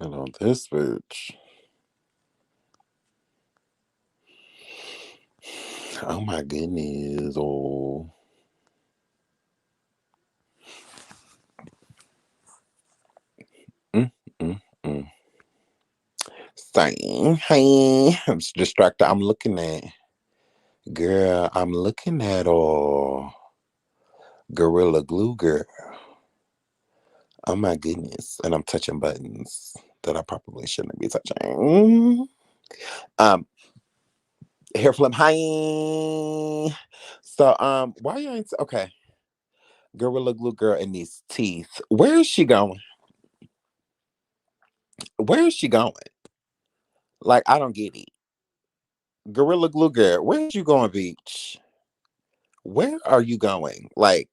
And on this bitch. Oh my goodness. Oh. Mm, mm, mm. Saying, hey, I'm distracted. I'm looking at, girl, I'm looking at Gorilla Glue girl. Oh my goodness. And I'm touching buttons that I probably shouldn't be touching. Um, Hair flip, hi. So, why you ain't, okay. Gorilla Glue girl in these teeth. Where is she going? Where is she going? Like, I don't get it. Gorilla Glue girl, where's you going, Beach? Where are you going? Like,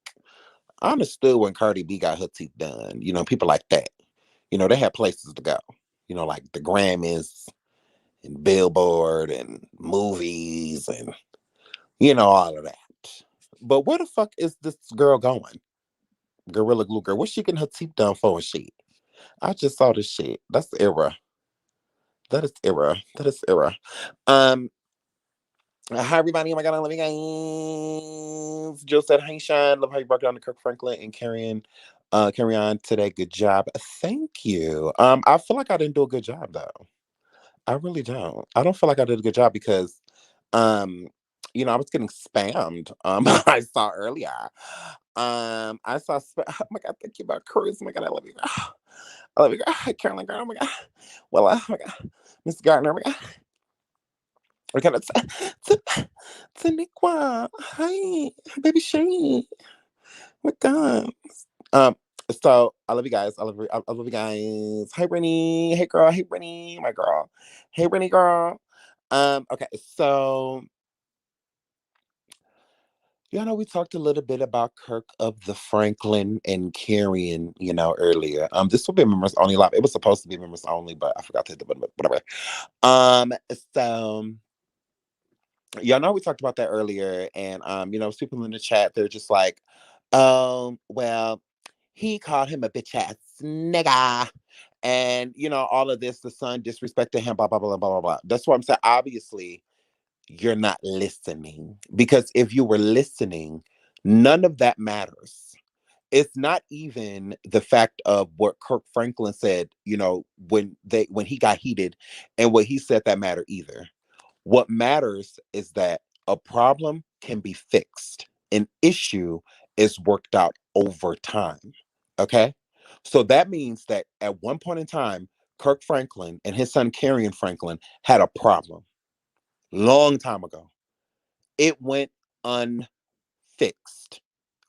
I understood when Cardi B got her teeth done. People like that. They had places to go. Like the Grammys and Billboard and movies and all of that. But where the fuck is this girl going? Gorilla Glue girl. What's she getting her teeth done for and shit? I just saw this shit. That's era. That is era. That is era. Um, Hi everybody, oh my god, I love you guys. Jill said, "Hey Sean, love how you broke down the Kirk Franklin and Kerrion today. Good job. Thank you. I feel like I didn't do a good job though. I really don't. I don't feel like I did a good job because um, I was getting spammed. I saw earlier. I saw oh my god, thank you about Cruz. Oh my god, I love you. I love you, girl. Caroline girl, oh my god. Well, oh my god. Miss Gardner, oh my god. We're gonna Taniqua. Hi, baby Shane. My God. Um, so I love you guys. I love you guys. Hi Rennie. Hey girl. Hey Rennie. My girl. Hey Rennie girl. Okay, so we talked a little bit about Kirk of the Franklin and Kerrion, earlier. This will be members only live. It was supposed to be members only, but I forgot to hit the button, but whatever. So y'all know we talked about that earlier, and people in the chat, they're just like, well, he called him a bitch ass nigga, and all of this, the son disrespected him, blah blah blah blah blah blah. That's what I'm saying. Obviously, you're not listening, because if you were listening, none of that matters. It's not even the fact of what Kirk Franklin said, when he got heated, and what he said that matter either. What matters is that a problem can be fixed. An issue is worked out over time. Okay? So that means that at one point in time, Kirk Franklin and his son Kerrion Franklin had a problem long time ago. It went unfixed.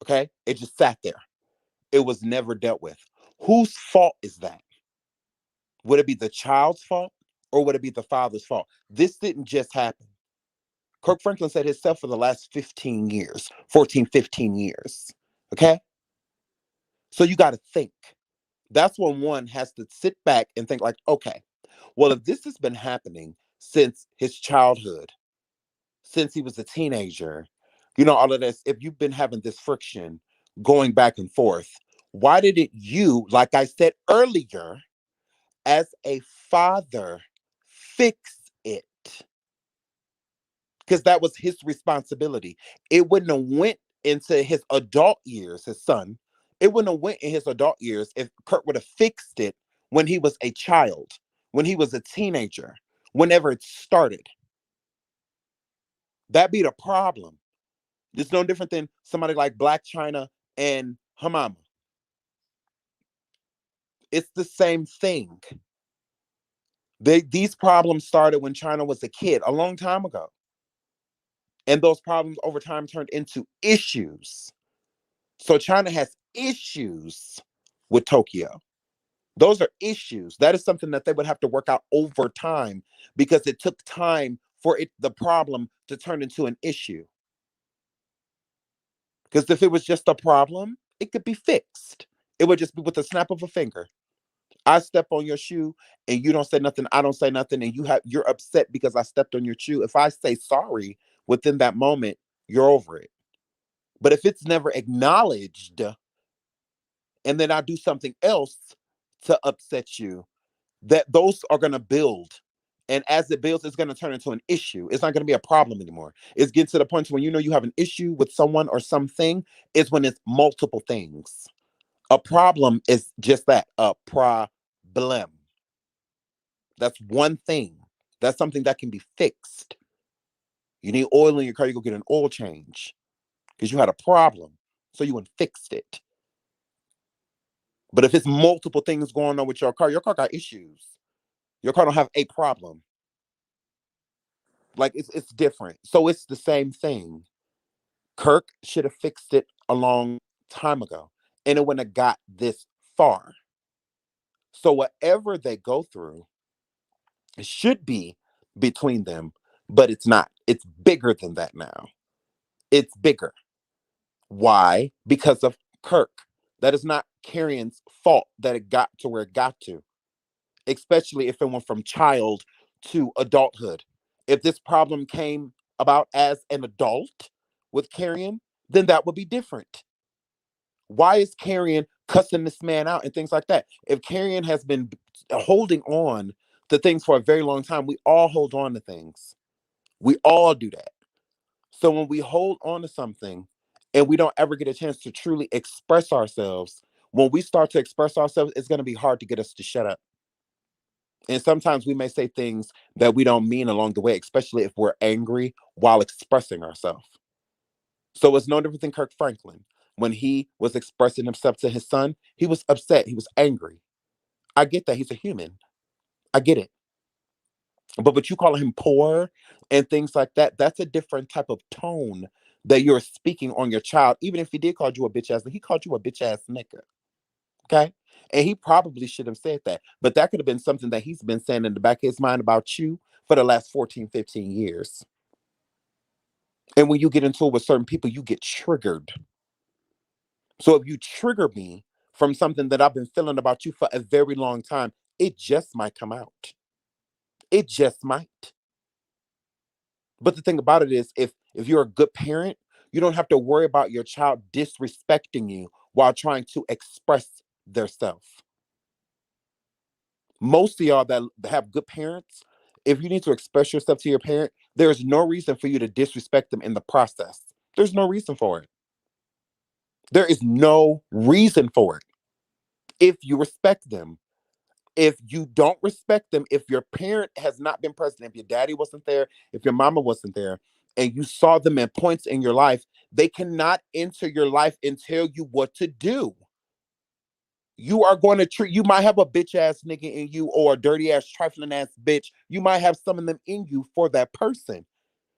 Okay? It just sat there. It was never dealt with. Whose fault is that? Would it be the child's fault, or would it be the father's fault? This didn't just happen. Kirk Franklin said himself for the last 15 years, 14, 15 years. Okay? So you got to think. That's when one has to sit back and think like, okay, well, if this has been happening since his childhood, since he was a teenager, all of this, if you've been having this friction going back and forth, why didn't you, like I said earlier, as a father, fix it? Because that was his responsibility. It wouldn't have went into his adult years, his son. It wouldn't have went in his adult years if Kurt would have fixed it when he was a child, when he was a teenager, whenever it started. That'd be the problem. It's no different than somebody like Blac, Chyna, and her mama. It's the same thing. These problems started when Chyna was a kid a long time ago. And those problems over time turned into issues. So Chyna has issues with Tokyo. Those are issues. That is something that they would have to work out over time, because it took time for the problem to turn into an issue. Because if it was just a problem, it could be fixed. It would just be with the snap of a finger. I step on your shoe and you don't say nothing, I don't say nothing, and you're upset because I stepped on your shoe. If I say sorry within that moment, you're over it. But if it's never acknowledged, and then I do something else to upset you, that those are going to build. And as it builds, it's going to turn into an issue. It's not going to be a problem anymore. It's getting to the point when you know you have an issue with someone or something, is when it's multiple things. A problem is just that, a problem. That's one thing. That's something that can be fixed. You need oil in your car, you go get an oil change because you had a problem. So you went and fixed it. But if it's multiple things going on with your car got issues. Your car don't have a problem. Like it's different. So it's the same thing. Kirk should have fixed it a long time ago. And it wouldn't have got this far. So whatever they go through, it should be between them, but it's not. It's bigger than that now. It's bigger. Why? Because of Kirk. That is not Kerrion's fault that it got to where it got to, especially if it went from child to adulthood. If this problem came about as an adult with Kerrion, then that would be different. Why is Kerrion cussing this man out and things like that? If Kerrion has been holding on to things for a very long time, we all hold on to things. We all do that. So when we hold on to something and we don't ever get a chance to truly express ourselves, when we start to express ourselves, it's going to be hard to get us to shut up. And sometimes we may say things that we don't mean along the way, especially if we're angry while expressing ourselves. So it's no different than Kirk Franklin. When he was expressing himself to his son, he was upset. He was angry. I get that. He's a human. I get it. But you calling him poor and things like that, that's a different type of tone that you're speaking on your child. Even if he did call you a bitch ass, he called you a bitch ass nigga. Okay? And he probably should have said that. But that could have been something that he's been saying in the back of his mind about you for the last 14, 15 years. And when you get into it with certain people, you get triggered. So if you trigger me from something that I've been feeling about you for a very long time, it just might come out. It just might. But the thing about it is, if you're a good parent, you don't have to worry about your child disrespecting you while trying to express their self. Most of y'all that have good parents, if you need to express yourself to your parent, there's no reason for you to disrespect them in the process. There's no reason for it. There is no reason for it. If you respect them, if you don't respect them, if your parent has not been present, if your daddy wasn't there, if your mama wasn't there, and you saw them at points in your life, they cannot enter your life and tell you what to do. You are going to treat, you might have a bitch ass nigga in you or a dirty ass, trifling ass bitch. You might have some of them in you for that person.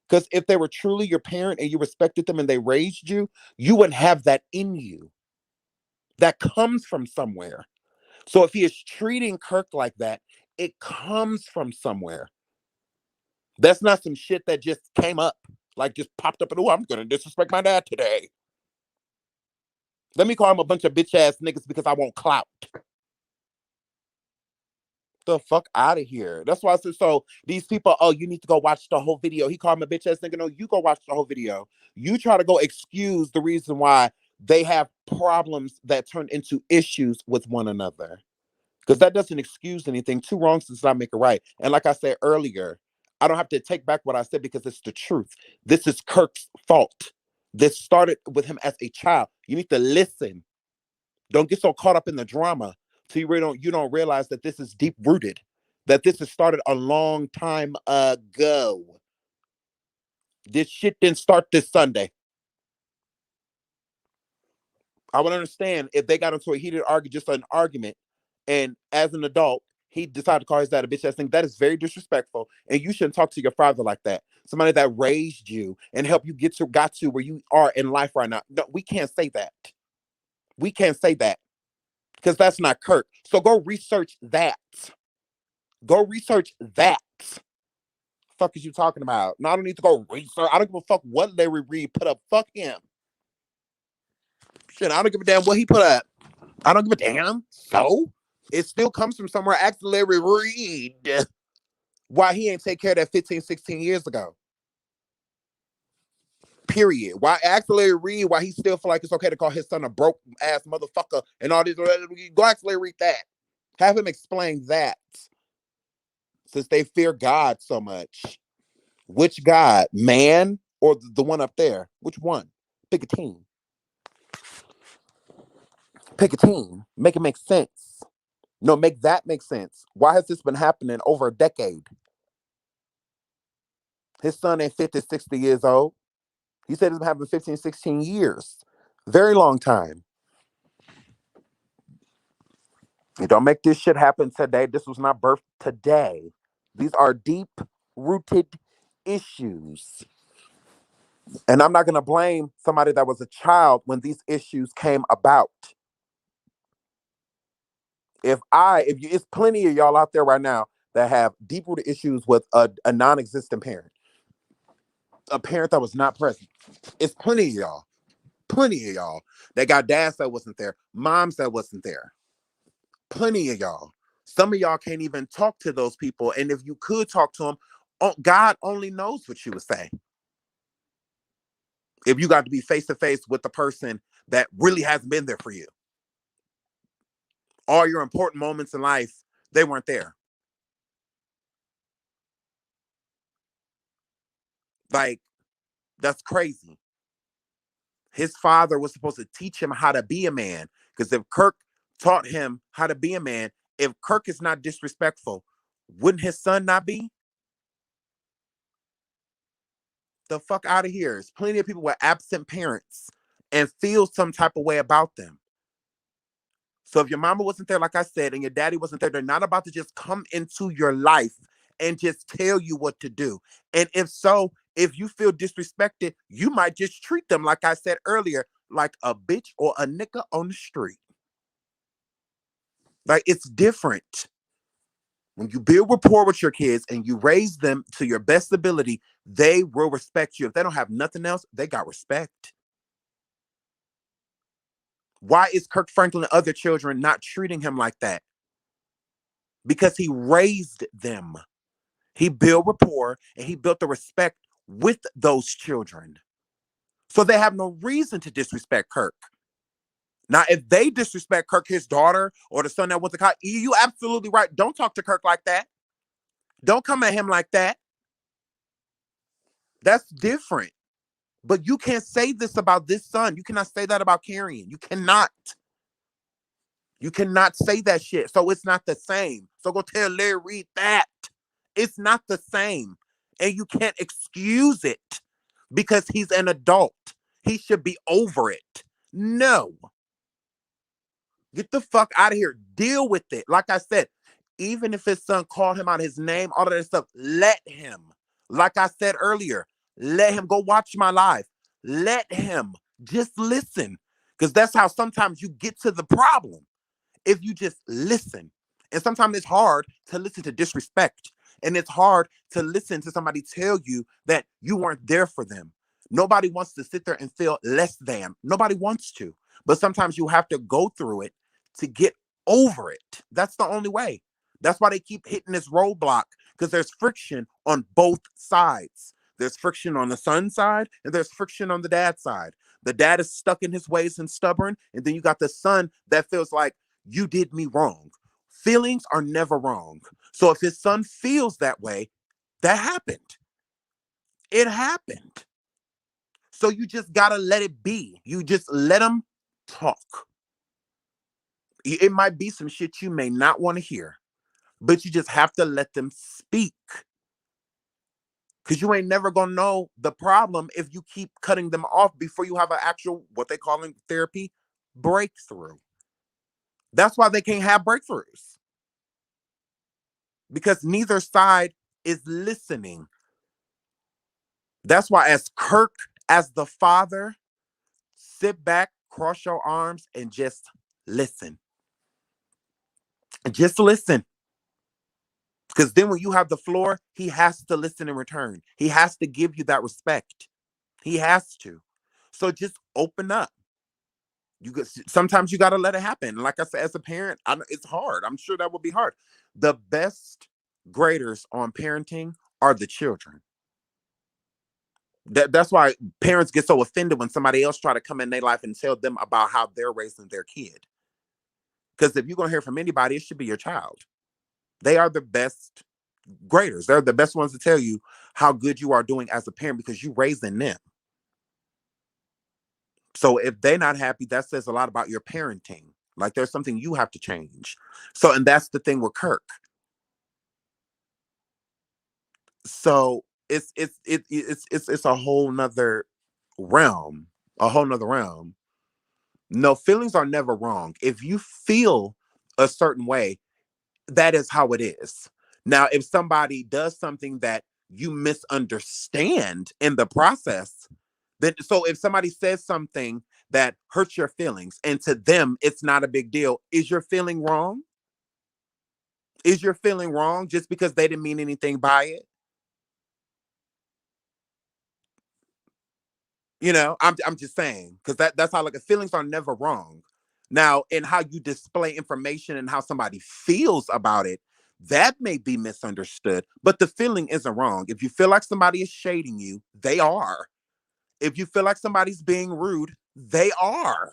Because if they were truly your parent and you respected them and they raised you, you wouldn't have that in you. That comes from somewhere. So if he is treating Kirk like that, it comes from somewhere. That's not some shit that just came up, like just popped up and, oh, I'm going to disrespect my dad today. Let me call him a bunch of bitch ass niggas because I want clout. The fuck out of here. That's why I said, so these people, oh, you need to go watch the whole video. He called him a bitch ass nigga. No, you go watch the whole video. You try to go excuse the reason why they have problems that turn into issues with one another. Because that doesn't excuse anything. Two wrongs does not make a right. And like I said earlier, I don't have to take back what I said because it's the truth. This is Kirk's fault. This started with him as a child. You need to listen. Don't get so caught up in the drama so you don't realize that this is deep rooted. That this has started a long time ago. This shit didn't start this Sunday. I would understand if they got into a heated argument, just an argument, and as an adult, he decided to call his dad a bitch ass thing. That is very disrespectful, and you shouldn't talk to your father like that. Somebody that raised you and helped you got to where you are in life right now. No, we can't say that. We can't say that because that's not Kirk. So go research that. Go research that. Fuck is you talking about? No, I don't need to go research. I don't give a fuck what Larry Reid put up. Fuck him. Shit, I don't give a damn what he put up. I don't give a damn. So it still comes from somewhere. Ask Larry Reid why he ain't take care of that 15, 16 years ago. Period. Why ask Larry Reid why he still feel like it's okay to call his son a broke ass motherfucker and all this. Go ask Larry Reid that. Have him explain that. since they fear God so much. Which God? Man or the one up there? Which one? Pick a team. Pick a team. Make it make sense. No, make that make sense. Why has this been happening over a decade? His son ain't 50, 60 years old. He said it's been happening 15, 16 years. Very long time. You don't make this shit happen today. This was not birthed today. These are deep rooted issues. And I'm not going to blame somebody that was a child when these issues came about. It's plenty of y'all out there right now that have deep rooted issues with a non existent parent, a parent that was not present. It's plenty of y'all that got dads that wasn't there, moms that wasn't there. Plenty of y'all. Some of y'all can't even talk to those people. And if you could talk to them, God only knows what you would say. If you got to be face to face with the person that really hasn't been there for you. All your important moments in life, they weren't there. Like, that's crazy. His father was supposed to teach him how to be a man. Because if Kirk taught him how to be a man, if Kirk is not disrespectful, wouldn't his son not be? The fuck out of here. There's plenty of people with absent parents and feel some type of way about them. So if your mama wasn't there, like I said, and your daddy wasn't there, they're not about to just come into your life and just tell you what to do. And if so, if you feel disrespected, you might just treat them, like I said earlier, like a bitch or a nigga on the street. Like, it's different. When you build rapport with your kids and you raise them to your best ability, they will respect you. If they don't have nothing else, they got respect. Why is Kirk Franklin and other children not treating him like that? Because he raised them. He built rapport and he built the respect with those children. So they have no reason to disrespect Kirk. Now, if they disrespect Kirk, his daughter, or the son that went to college, you absolutely right. Don't talk to Kirk like that. Don't come at him like that. That's different. But you can't say this about this son. You cannot say that about Kerrion. You cannot. You cannot say that shit. So it's not the same. So go tell Larry Reid that. It's not the same. And you can't excuse it because he's an adult. He should be over it. No. Get the fuck out of here. Deal with it. Like I said, even if his son called him out his name, all of that stuff, let him. Like I said earlier, let him go watch my live. Let him just listen. Because that's how sometimes you get to the problem. If you just listen. And sometimes it's hard to listen to disrespect. And it's hard to listen to somebody tell you that you weren't there for them. Nobody wants to sit there and feel less than. Nobody wants to. But sometimes you have to go through it to get over it. That's the only way. That's why they keep hitting this roadblock, because there's friction on both sides. There's friction on the son's side and there's friction on the dad's side. The dad is stuck in his ways and stubborn. And then you got the son that feels like, you did me wrong. Feelings are never wrong. So if his son feels that way, that happened. It happened. So you just gotta let it be. You just let them talk. It might be some shit you may not want to hear, but you just have to let them speak. Because you ain't never gonna know the problem if you keep cutting them off before you have an actual, what they call in therapy, breakthrough. That's why they can't have breakthroughs. Because neither side is listening. That's why, as Kirk, as the father, sit back, cross your arms, and just listen. Just listen. Because then when you have the floor, he has to listen in return. He has to give you that respect. He has to. So just open up. Sometimes you got to let it happen. Like I said, as a parent, it's hard. I'm sure that would be hard. The best graders on parenting are the children. That's why parents get so offended when somebody else try to come in their life and tell them about how they're raising their kid. Because if you're going to hear from anybody, it should be your child. They are the best graders. They're the best ones to tell you how good you are doing as a parent because you raising them. So if they're not happy, that says a lot about your parenting. Like there's something you have to change. So, and that's the thing with Kirk. So it's a whole nother realm, a whole nother realm. No, feelings are never wrong. If you feel a certain way, that is how it is. Now, if somebody does something that you misunderstand in the process, then so if somebody says something that hurts your feelings and to them it's not a big deal, is your feeling wrong? Is your feeling wrong just because they didn't mean anything by it? I'm just saying because that's how like feelings are never wrong. Now, in how you display information and how somebody feels about it, that may be misunderstood, but the feeling isn't wrong. If you feel like somebody is shading you, they are. If you feel like somebody's being rude, they are.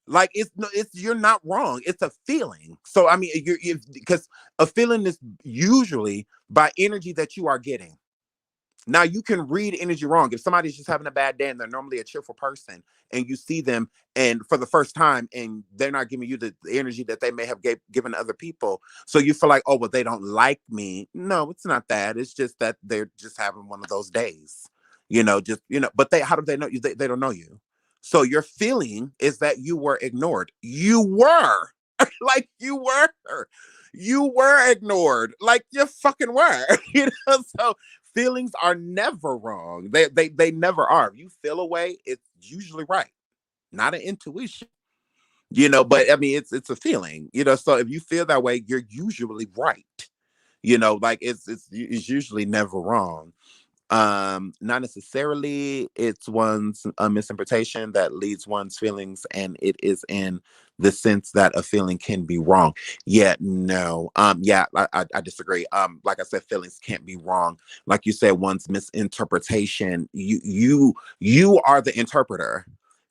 Like it's no, it's you're not wrong. It's a feeling. So I mean, you're because a feeling is usually by energy that you are getting. Now you can read energy wrong. If somebody's just having a bad day and they're normally a cheerful person, and you see them and for the first time and they're not giving you the energy that they may have given other people, so you feel like, oh well, they don't like me. No, it's not that. It's just that they're just having one of those days. Just But they how do they know you? They don't know you. So your feeling is that you were ignored. You were like you were ignored. Like you fucking were. So feelings are never wrong. They never are. If you feel a way, it's usually right, not an intuition. But I mean, it's a feeling. So if you feel that way, you're usually right. Like it's usually never wrong. Not necessarily. It's one's misinterpretation that leads one's feelings, and it is in the sense that a feeling can be wrong. Yeah, no. Yeah, I disagree. Like I said, feelings can't be wrong. Like you said, one's misinterpretation. You are the interpreter.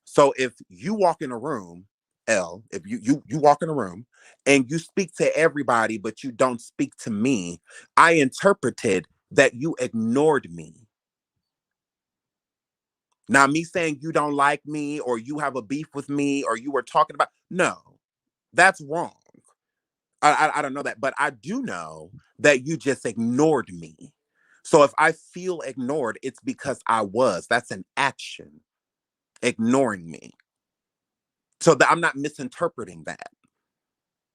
So if you walk in a room, if you walk in a room and you speak to everybody, but you don't speak to me, I interpreted that you ignored me. Now, me saying you don't like me or you have a beef with me or you were talking about, no, that's wrong. I don't know that, but I do know that you just ignored me. So if I feel ignored, it's because I was. That's an action, ignoring me. So that I'm not misinterpreting that.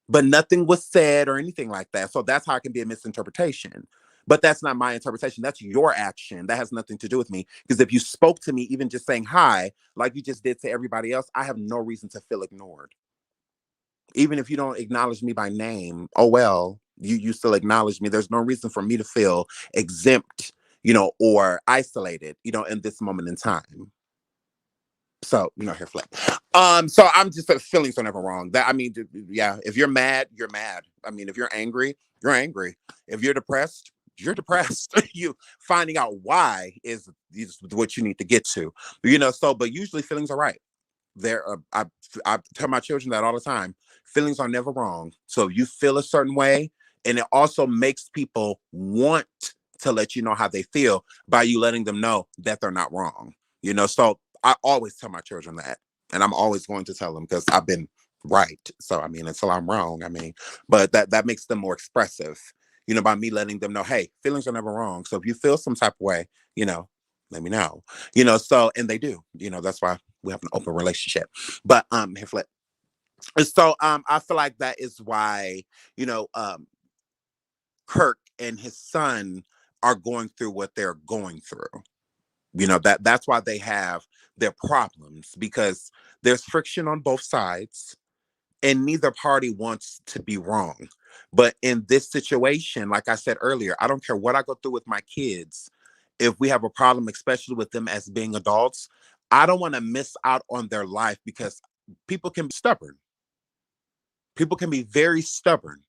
But nothing was said or anything like that. So that's how it can be a misinterpretation. But that's not my interpretation. That's your action. That has nothing to do with me. Because if you spoke to me, even just saying hi, like you just did to everybody else, I have no reason to feel ignored. Even if you don't acknowledge me by name, oh well, you still acknowledge me. There's no reason for me to feel exempt, or isolated, in this moment in time. So here flip. So I'm just feelings are never wrong. That I mean, yeah. If you're mad, you're mad. I mean, if you're angry, you're angry. If you're depressed, you're depressed. You finding out why is what you need to get to. So but usually feelings are right. I tell my children that all the time. Feelings are never wrong. So if you feel a certain way, and it also makes people want to let you know how they feel by you letting them know that they're not wrong. So I always tell my children that, and I'm always going to tell them because I've been right. So I mean, until I'm wrong, I mean, but that makes them more expressive. By me letting them know, hey, feelings are never wrong. So if you feel some type of way, let me know. So and they do. That's why we have an open relationship. But here flip. So I feel like that is why Kirk and his son are going through what they're going through. That's why they have their problems because there's friction on both sides and neither party wants to be wrong. But in this situation, like I said earlier, I don't care what I go through with my kids. If we have a problem, especially with them as being adults, I don't want to miss out on their life because people can be stubborn. People can be very stubborn.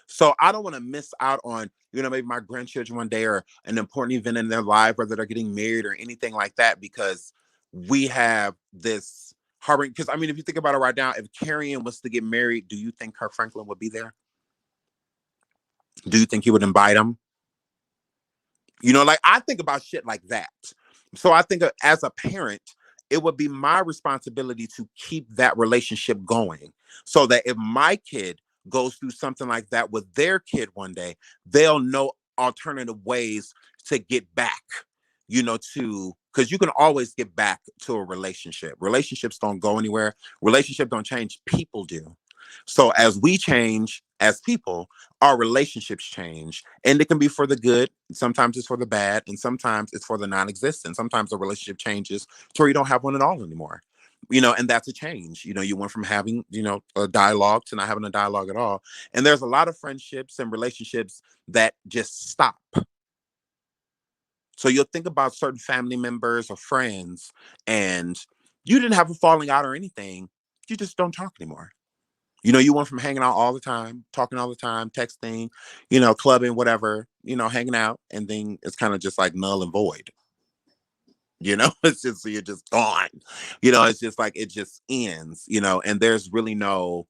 So I don't want to miss out on, maybe my grandchildren one day or an important event in their life, whether they're getting married or anything like that, because we have this harboring. Because I mean, if you think about it right now, if Kerrion was to get married, do you think Kirk Franklin would be there? Do you think he would invite him? Like I think about shit like that. So I think as a parent, it would be my responsibility to keep that relationship going so that if my kid goes through something like that with their kid one day, they'll know alternative ways to get back, to because you can always get back to a relationship. Relationships don't go anywhere. Relationships don't change. People do. So as we change as people, our relationships change. And it can be for the good. Sometimes it's for the bad. And sometimes it's for the non-existent. Sometimes the relationship changes to where you don't have one at all anymore. And that's a change. You went from having, a dialogue to not having a dialogue at all. And there's a lot of friendships and relationships that just stop. So you'll think about certain family members or friends, and you didn't have a falling out or anything. You just don't talk anymore. You went from hanging out all the time, talking all the time, texting, clubbing, whatever, hanging out, and then it's kind of just like null and void. It's just you're just gone. It's just like it just ends. And there's really no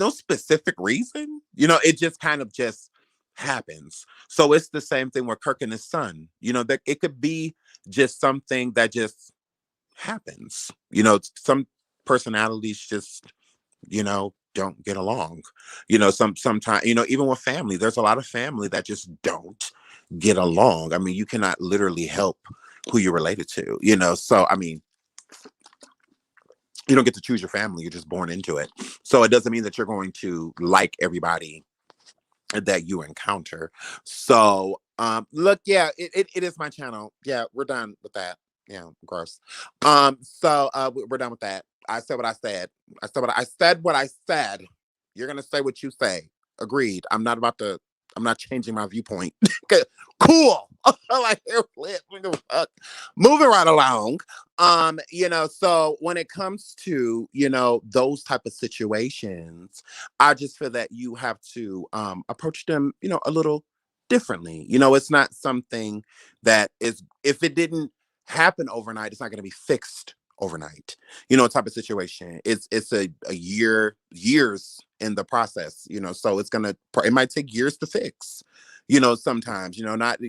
specific reason. It just kind of just happens. So it's the same thing with Kirk and his son. That it could be just something that just happens. Some personalities just don't get along. Sometimes, even with family, there's a lot of family that just don't get along. I mean, you cannot literally help who you're related to, so I mean, you don't get to choose your family, you're just born into it. So it doesn't mean that you're going to like everybody that you encounter. So look, yeah, it is my channel. Yeah, we're done with that. Yeah, gross. So we're done with that. I said what I said. I said what I said. You're gonna say what you say. Agreed. I'm not changing my viewpoint. Cool. Like, moving right along. So when it comes to, those type of situations, I just feel that you have to approach them, a little differently. It's not something that is, if it didn't happen overnight, it's not going to be fixed overnight. Type of situation. It's a years in the process. So it might take years to fix. Sometimes, not,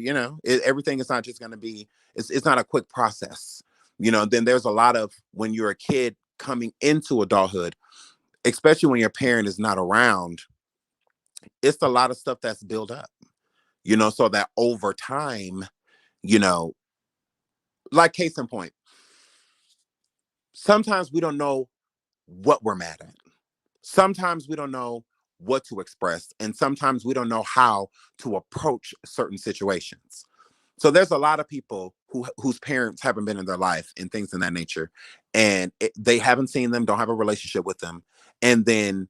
everything is not just going to be. It's not a quick process. Then there's a lot of, when you're a kid coming into adulthood, especially when your parent is not around, it's a lot of stuff that's built up, so that over time, you know, like case in point, sometimes we don't know what we're mad at. Sometimes we don't know what to express, and sometimes we don't know how to approach certain situations. So there's a lot of people whose parents haven't been in their life and things in that nature, and they haven't seen them, don't have a relationship with them, and then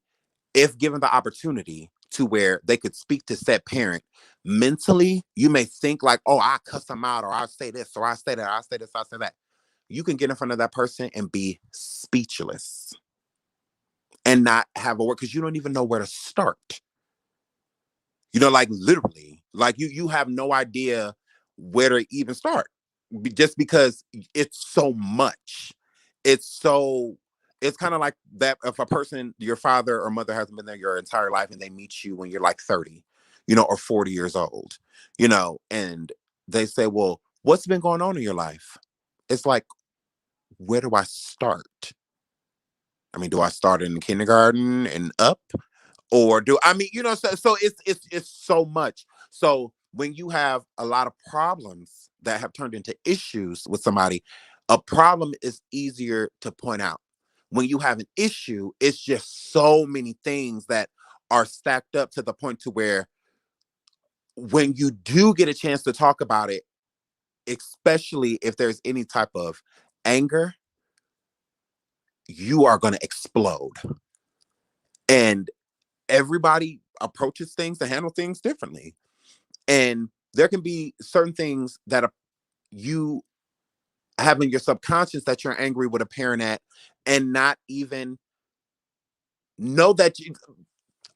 if given the opportunity to where they could speak to said parent, mentally you may think like, oh, I cuss them out, or I say this, or I say that, I say this, I say that. You can get in front of that person and be speechless and not have a word, because you don't even know where to start. Like literally, like you have no idea where to even start, just because it's so much. It's so, it's kind of like that if a person, your father or mother, hasn't been there your entire life and they meet you when you're like 30, or 40 years old, and they say, well, what's been going on in your life? It's like, where do I start? I mean, do I start in kindergarten and up? Or do I mean, so it's so much. So when you have a lot of problems that have turned into issues with somebody, a problem is easier to point out. When you have an issue, it's just so many things that are stacked up to the point to where when you do get a chance to talk about it, especially if there's any type of anger, you are going to explode. And everybody approaches things to handle things differently. And there can be certain things that you have in your subconscious that you're angry with a parent at, and not even know that you.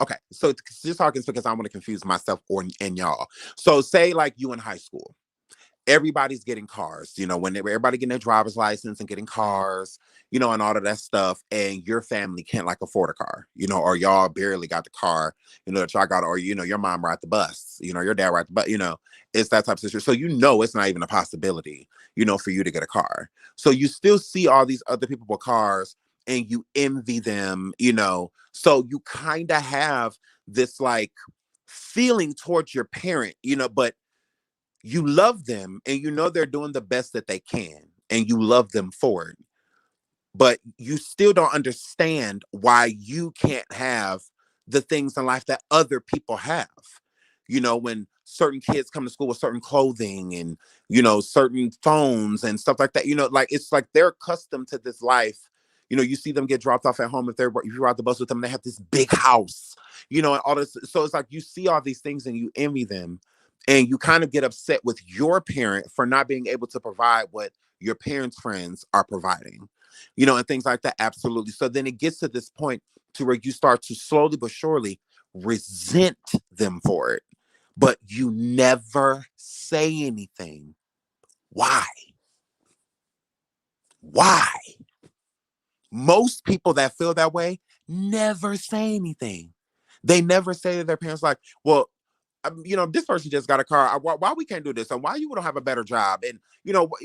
Okay, so just talking because I want to confuse myself and y'all. So say like you in high school, everybody's getting cars, when everybody getting their driver's license and getting cars, and all of that stuff, and your family can't like afford a car, or y'all barely got the car, that y'all got, or your mom ride the bus, your dad ride the bus, it's that type of situation. So it's not even a possibility, for you to get a car. So you still see all these other people with cars and you envy them, so you kind of have this like feeling towards your parent, but you love them and they're doing the best that they can and you love them for it, but you still don't understand why you can't have the things in life that other people have. When certain kids come to school with certain clothing and certain phones and stuff like that, like it's like they're accustomed to this life. You see them get dropped off at home if you ride the bus with them, they have this big house, and all this. So it's like you see all these things and you envy them, and you kind of get upset with your parent for not being able to provide what your parents' friends are providing, and things like that. Absolutely. So then it gets to this point to where you start to slowly but surely resent them for it, but you never say anything. Why? Why? Most people that feel that way never say anything. They never say to their parents, like, well, this person just got a car. Why we can't do this? And why you don't have a better job? And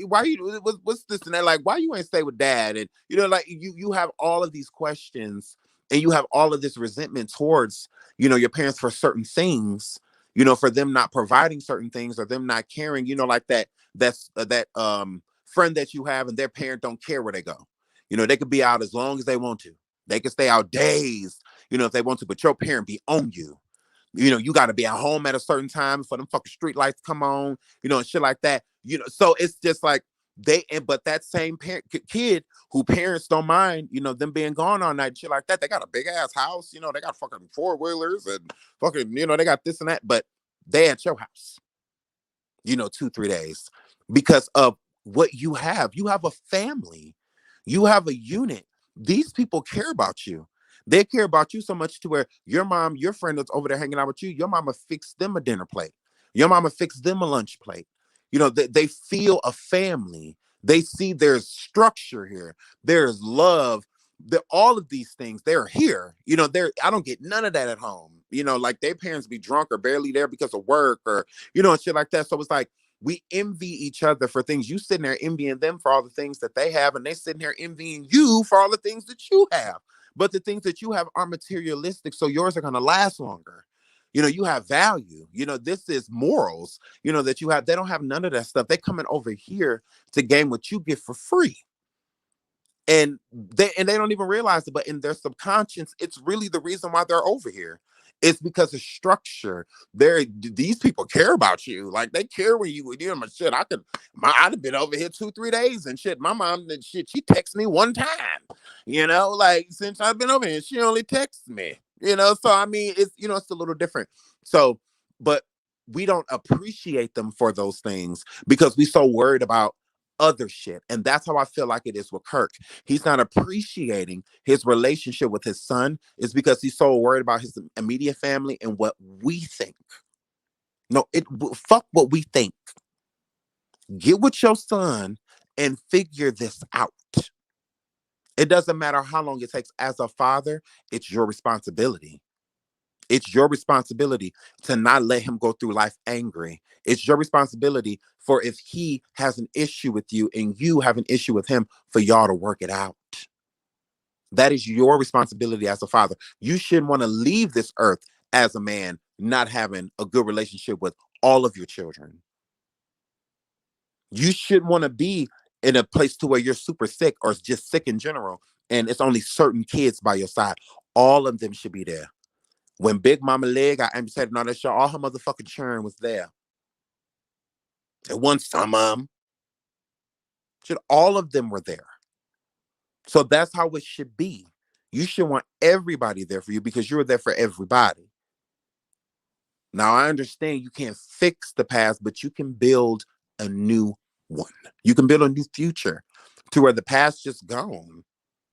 why you what's this and that? Like, why you ain't stay with dad? And like you have all of these questions, and you have all of this resentment towards your parents for certain things. For them not providing certain things or them not caring. Like that friend that you have and their parent don't care where they go. They could be out as long as they want to. They could stay out days. If they want to, but your parent be on you. You got to be at home at a certain time for them fucking street lights come on, and shit like that. So it's just like but that same kid who parents don't mind, them being gone all night, shit like that. They got a big ass house, they got fucking 4-wheelers and fucking, they got this and that, but they at your house, 2-3 days because of what you have. You have a family, you have a unit. These people care about you. They care about you so much to where your mom, your friend that's over there hanging out with you, your mama fixed them a dinner plate. Your mama fixed them a lunch plate. They feel a family. They see there's structure here. There's love. All of these things, they're here. I don't get none of that at home. Like their parents be drunk or barely there because of work or, and shit like that. So it's like, we envy each other for things. You sitting there envying them for all the things that they have, and they sitting there envying you for all the things that you have. But the things that you have are materialistic, so yours are going to last longer. You have value. This is morals, that you have. They don't have none of that stuff. They coming over here to gain what you get for free. And they don't even realize it, but in their subconscious, it's really the reason why they're over here. It's because of structure. These people care about you. Like they care when you with them. Shit, I'd have been over here 2-3 days and shit. My mom and shit, she texts me one time. Like since I've been over here, she only texts me. So I mean, it's it's a little different. So, but we don't appreciate them for those things because we so worried about other shit. And that's how I feel like it is with Kirk. He's not appreciating his relationship with his son is because he's so worried about his immediate family and what we think. No, fuck what we think. Get with your son and figure this out. It doesn't matter how long it takes. As a father, it's your responsibility. It's your responsibility to not let him go through life angry. It's your responsibility for if he has an issue with you and you have an issue with him, for y'all to work it out. That is your responsibility as a father. You shouldn't want to leave this earth as a man not having a good relationship with all of your children. You shouldn't want to be in a place to where you're super sick or just sick in general, and it's only certain kids by your side. All of them should be there. When Big Mama Leg got amputated on that show, all her motherfucking children was there. It wasn't some of them. All of them were there. So that's how it should be. You should want everybody there for you because you're there for everybody. Now, I understand you can't fix the past, but you can build a new one. You can build a new future to where the past just gone.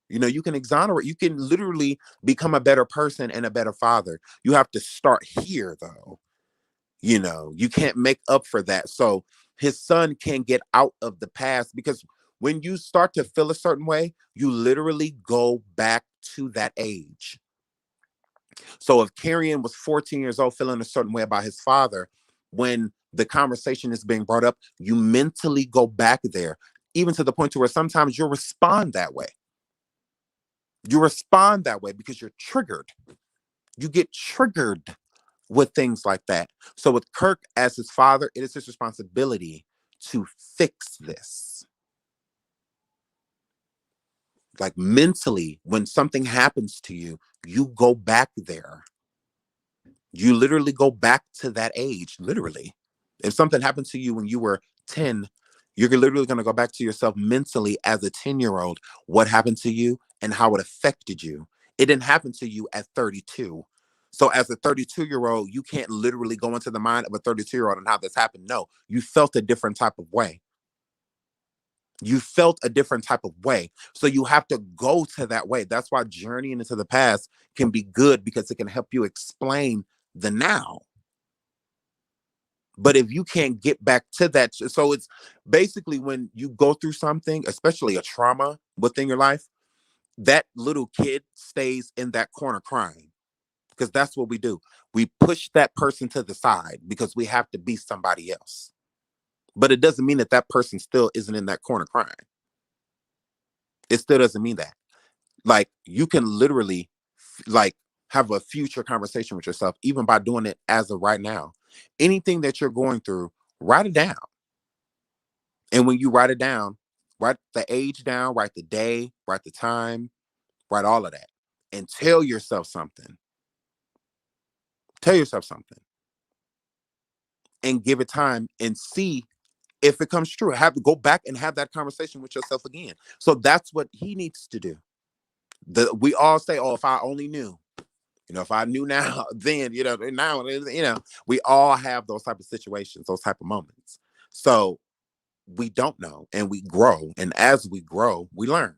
You can exonerate. You can literally become a better person and a better father. You have to start here, though. You can't make up for that. So his son can get out of the past, because when you start to feel a certain way, you literally go back to that age. So if Kerrion was 14 years old feeling a certain way about his father, when the conversation is being brought up, you mentally go back there, even to the point to where sometimes you'll respond that way. You respond that way because you're triggered. You get triggered with things like that. So with Kirk as his father, it is his responsibility to fix this. Like mentally, when something happens to you, you go back there. You literally go back to that age, literally. If something happened to you when you were 10, you're literally going to go back to yourself mentally as a 10-year-old, what happened to you and how it affected you. It didn't happen to you at 32. So as a 32-year-old, you can't literally go into the mind of a 32-year-old and how this happened. No, you felt a different type of way. You felt a different type of way. So you have to go to that way. That's why journeying into the past can be good, because it can help you explain the now. But if you can't get back to that, so it's basically when you go through something, especially a trauma within your life, that little kid stays in that corner crying, because that's what we do. We push that person to the side because we have to be somebody else. But it doesn't mean that that person still isn't in that corner crying. It still doesn't mean that. Like, you can literally like have a future conversation with yourself, even by doing it as of right now. Anything that you're going through, write it down. And when you write it down, write the age down, write the day, write the time, write all of that. And tell yourself something. Tell yourself something. And give it time and see if it comes true. Have to go back and have that conversation with yourself again. So that's what he needs to do. We all say, oh, if I only knew. If I knew now, then, now, we all have those type of situations, those type of moments. So we don't know, and we grow. And as we grow, we learn.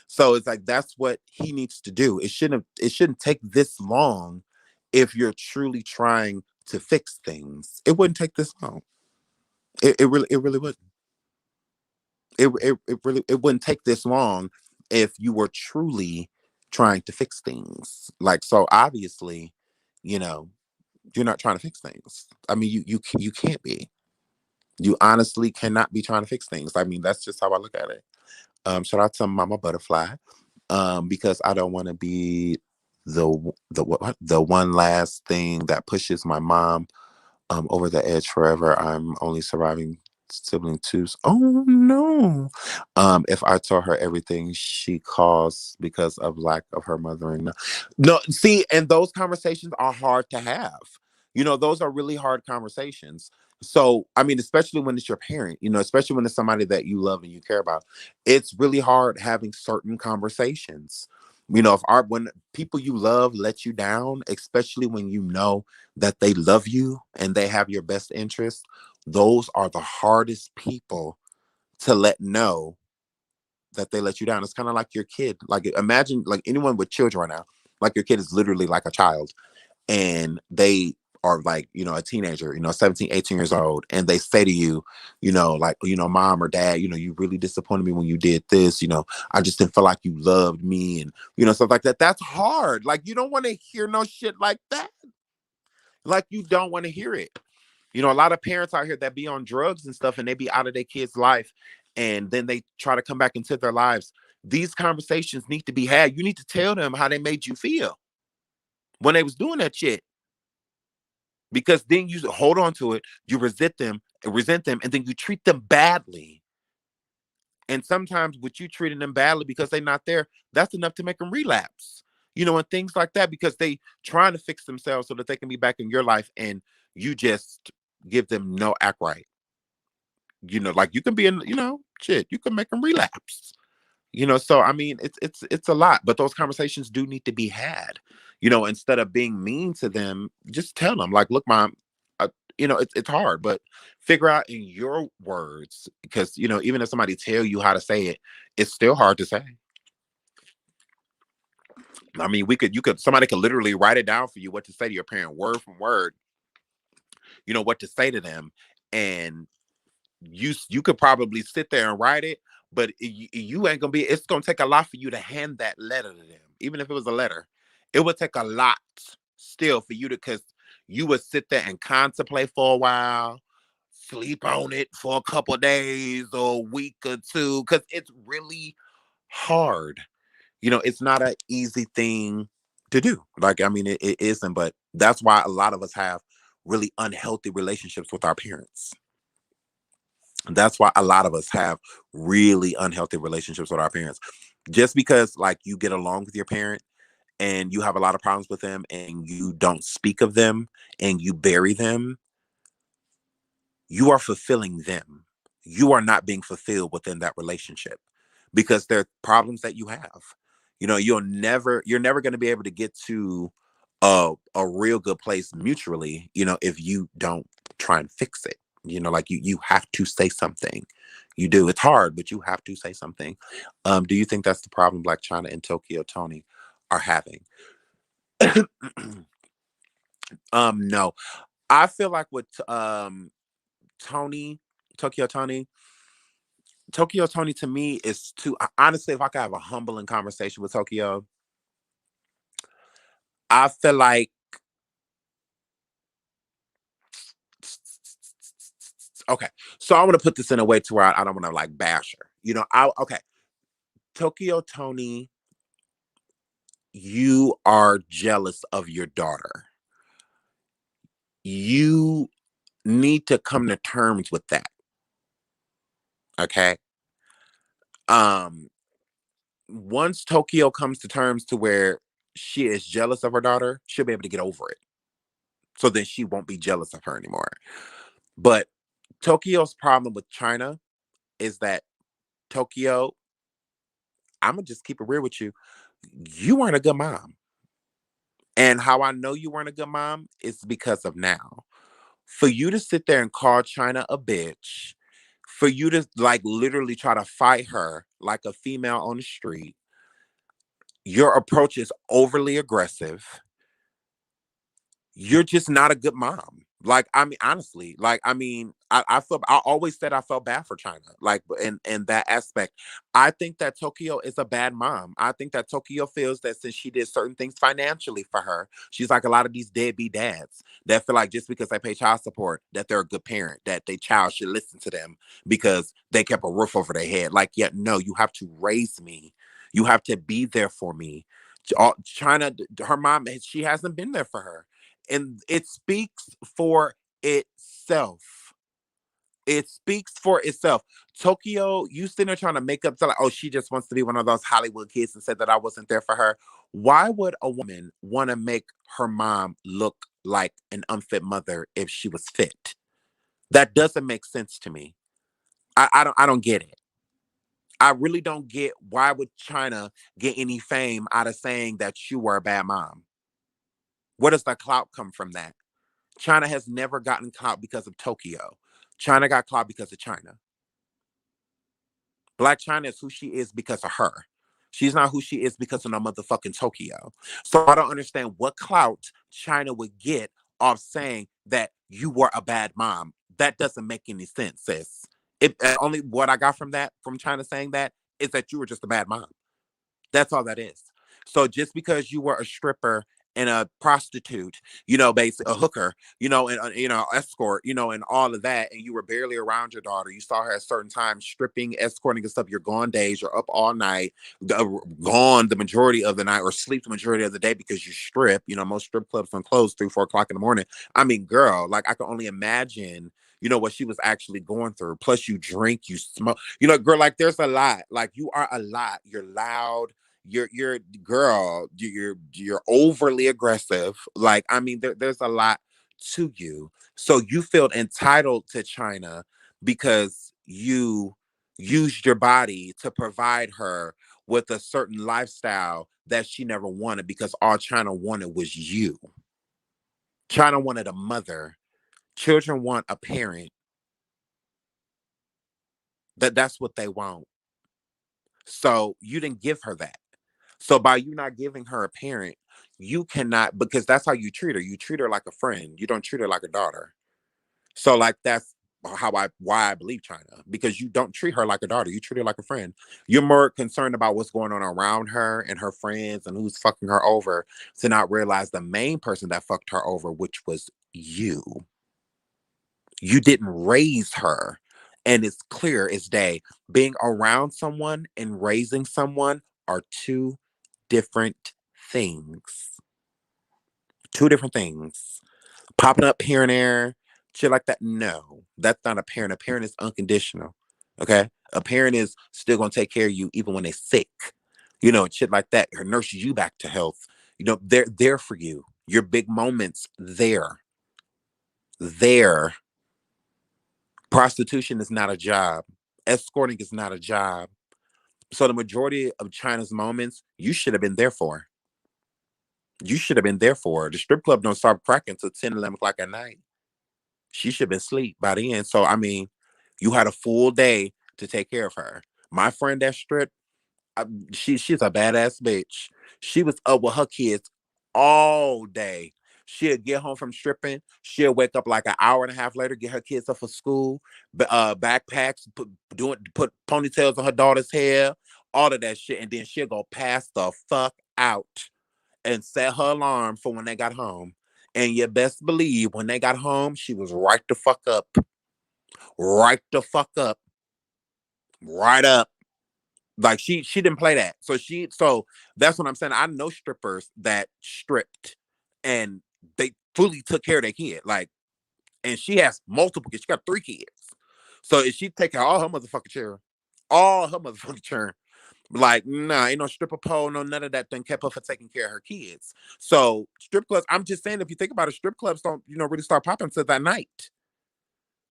So it's like, that's what he needs to do. It shouldn't take this long if you're truly trying to fix things. It wouldn't take this long. It really wouldn't. It wouldn't take this long if you were truly trying to fix things. Like, so obviously, you know, you're not trying to fix things. I mean, you can't be. You honestly cannot be trying to fix things. I mean, that's just how I look at it. Shout out to Mama Butterfly, because I don't want to be the one last thing that pushes my mom over the edge forever. I'm only surviving sibling twos. Oh no. If I told her everything she caused because of lack of her mothering. No, no, see, and those conversations are hard to have. Those are really hard conversations. So, I mean, especially when it's your parent, especially when it's somebody that you love and you care about, it's really hard having certain conversations. When people you love let you down, especially when you know that they love you and they have your best interest, those are the hardest people to let know that they let you down. It's kind of like your kid. Like, imagine, like, anyone with children right now, like, your kid is literally like a child, and they are like, a teenager, 17, 18 years old, and they say to you, like, mom or dad, you really disappointed me when you did this, I just didn't feel like you loved me, and stuff like that. That's hard. Like, you don't want to hear no shit like that. Like, you don't want to hear it. A lot of parents out here that be on drugs and stuff, and they be out of their kids' life, and then they try to come back into their lives. These conversations need to be had. You need to tell them how they made you feel when they was doing that shit. Because then you hold on to it, you resent them, and then you treat them badly. And sometimes with you treating them badly because they're not there, that's enough to make them relapse. And things like that, because they trying to fix themselves so that they can be back in your life, and you just give them no act right. Like, you can be in, shit, you can make them relapse. So I mean, it's a lot, but those conversations do need to be had. Instead of being mean to them, just tell them, like, look, mom, it's hard, but figure out in your words, because even if somebody tell you how to say it, it's still hard to say. I mean, somebody could literally write it down for you, what to say to your parent, word from word, what to say to them, and you could probably sit there and write it, but you ain't gonna be. It's gonna take a lot for you to hand that letter to them, even if it was a letter. It would take a lot still for you to, because you would sit there and contemplate for a while, sleep on it for a couple of days or a week or two, because it's really hard. It's not an easy thing to do. Like, I mean, it isn't, but that's why a lot of us have really unhealthy relationships with our parents. That's why a lot of us have really unhealthy relationships with our parents. Just because, like, you get along with your parent and you have a lot of problems with them and you don't speak of them and you bury them, you are fulfilling them. You are not being fulfilled within that relationship because there are problems that you have. You're never going to be able to get to a real good place mutually, if you don't try and fix it. Like you have to say something. You do. It's hard, but you have to say something. Do you think that's the problem Blac Chyna and Tokyo Toni are having? No. I feel like with Toni, Tokyo Toni, Tokyo Toni to me is too honestly, if I could have a humbling conversation with Tokyo, I feel like okay. So I want to put this in a way to where I don't want to like bash her. I Tokyo Toni, you are jealous of your daughter. You need to come to terms with that. Okay. Um, Once Tokyo comes to terms to where she is jealous of her daughter, she'll be able to get over it. So then she won't be jealous of her anymore. But Tokyo's problem with Chyna is that Tokyo, I'm gonna just keep it real with you. You weren't a good mom. And how I know you weren't a good mom is because of now. For you to sit there and call Chyna a bitch, for you to like literally try to fight her like a female on the street, your approach is overly aggressive. You're just not a good mom. Like, I mean, honestly, like, I mean, I always said I felt bad for China, like, in that aspect. I think that Tokyo is a bad mom. I think that Tokyo feels that since she did certain things financially for her, she's like a lot of these deadbeat dads that feel like just because they pay child support, that they're a good parent, that their child should listen to them because they kept a roof over their head. Like, yeah, no, you have to raise me. You have to be there for me. China, her mom, she hasn't been there for her, and it speaks for itself. It speaks for itself. Tokyo, you sitting there trying to make up to like, oh, she just wants to be one of those Hollywood kids and said that I wasn't there for her. Why would a woman want to make her mom look like an unfit mother if she was fit? That doesn't make sense to me. I don't get it. I really don't get why would China get any fame out of saying that you were a bad mom? Where does the clout come from that? China has never gotten clout because of Tokyo. China got clout because of China. Blac Chyna is who she is because of her. She's not who she is because of no motherfucking Tokyo. So I don't understand what clout China would get off saying that you were a bad mom. That doesn't make any sense, sis. Only what I got from that, from China saying that, is that you were just a bad mom. That's all that is. So just because you were a stripper and a prostitute, basically a hooker, and escort, and all of that, and you were barely around your daughter. You saw her at certain times stripping, escorting and stuff. You're gone days. You're up all night, gone the majority of the night, or sleep the majority of the day because you strip. Most strip clubs don't close 3, 4 o'clock in the morning. I mean, girl, like I can only imagine. What she was actually going through. Plus, you drink, you smoke. Girl, like there's a lot. Like you are a lot. You're loud, you're girl, you're overly aggressive. Like, I mean, there's a lot to you. So you feel entitled to China because you used your body to provide her with a certain lifestyle that she never wanted, because all China wanted was you. China wanted a mother. Children want a parent. That's what they want. So you didn't give her that. So by you not giving her a parent, you cannot, because that's how you treat her. You treat her like a friend. You don't treat her like a daughter. So like why I believe China, because you don't treat her like a daughter, you treat her like a friend. You're more concerned about what's going on around her and her friends and who's fucking her over, to not realize the main person that fucked her over, which was you. You didn't raise her. And it's clear as day, being around someone and raising someone are two different things. Two different things. Popping up here and there, shit like that. No, that's not a parent. A parent is unconditional. Okay. A parent is still gonna take care of you even when they're sick. Shit like that. Or nurses you back to health. They're there for you. Your big moments there. There. Prostitution is not a job. Escorting is not a job. So the majority of China's moments, you should have been there for. You should have been there for her. The strip club don't start cracking until 10, 11 o'clock at night. She should have been asleep by the end. So, I mean, you had a full day to take care of her. My friend that stripped, she's a badass bitch. She was up with her kids all day. She'll get home from stripping. She'll wake up like an hour and a half later, get her kids up for school, backpacks, put ponytails on her daughter's hair, all of that shit, and then she'll go pass the fuck out and set her alarm for when they got home. And you best believe when they got home, she was right the fuck up. Right the fuck up. Right up. Like she didn't play that. So that's what I'm saying. I know strippers that stripped and they fully took care of their kid. Like, and she has multiple kids. She got 3 kids. So if she take care of all her motherfucking children, all her motherfucking children, like, nah, ain't no stripper pole, no none of that thing kept her for taking care of her kids. So strip clubs, I'm just saying, if you think about it, strip clubs don't, really start popping until that night.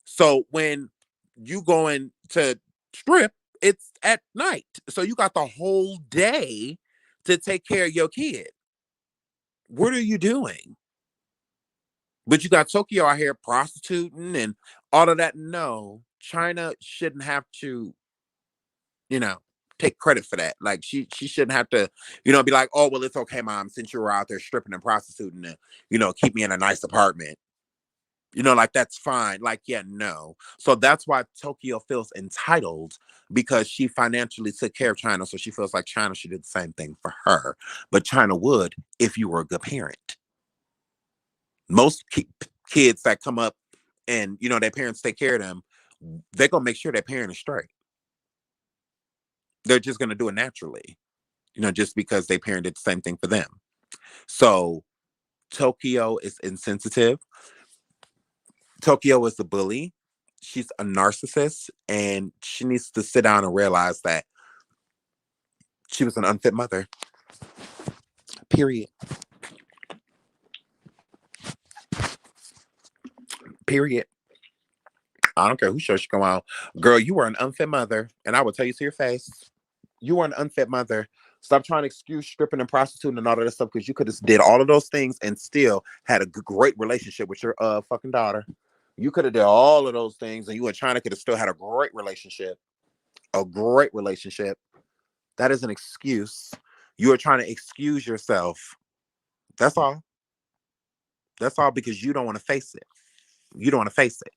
So when you going to strip, it's at night. So you got the whole day to take care of your kid. What are you doing? But you got Tokyo out here prostituting and all of that. No, China shouldn't have to, you know, take credit for that. Like she shouldn't have to, be like, oh well, it's okay, mom, since you were out there stripping and prostituting and keep me in a nice apartment. Like that's fine. Like, yeah, no. So that's why Tokyo feels entitled, because she financially took care of China. So she feels like China should do the same thing for her. But China would if you were a good parent. Most kids that come up and, their parents take care of them, they're going to make sure their parent is straight. They're just going to do it naturally, just because their parent did the same thing for them. So Tokyo is insensitive. Tokyo is the bully. She's a narcissist, and she needs to sit down and realize that she was an unfit mother. Period. Period. I don't care who show she come out. Girl, you were an unfit mother, and I will tell you to your face. You were an unfit mother. Stop trying to excuse stripping and prostituting and all of that stuff, because you could have did all of those things and still had a great relationship with your fucking daughter. You could have did all of those things, and you and China could have still had a great relationship. A great relationship. That is an excuse. You are trying to excuse yourself. That's all. That's all, because you don't want to face it. You don't want to face it.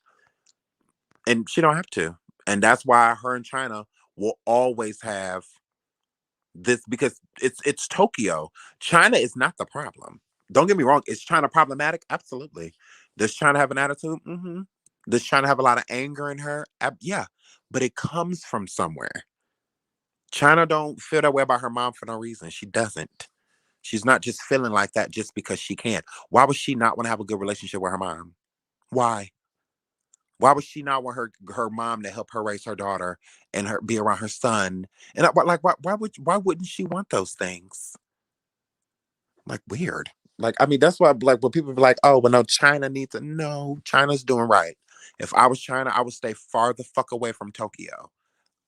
And she don't have to. And that's why her and China will always have this, because it's Tokyo. China is not the problem. Don't get me wrong. Is China problematic? Absolutely. Does China have an attitude? Mm-hmm. Does China have a lot of anger in her? Yeah. But it comes from somewhere. China don't feel that way about her mom for no reason. She doesn't. She's not just feeling like that just because she can. Why would she not want to have a good relationship with her mom? Why? Why would she not want her mom to help her raise her daughter and her be around her son? And why wouldn't she want those things? Like, weird. Like, I mean, that's why, like, when people be like, oh, well, no, China needs to, no, China's doing right. If I was China, I would stay far the fuck away from Tokyo.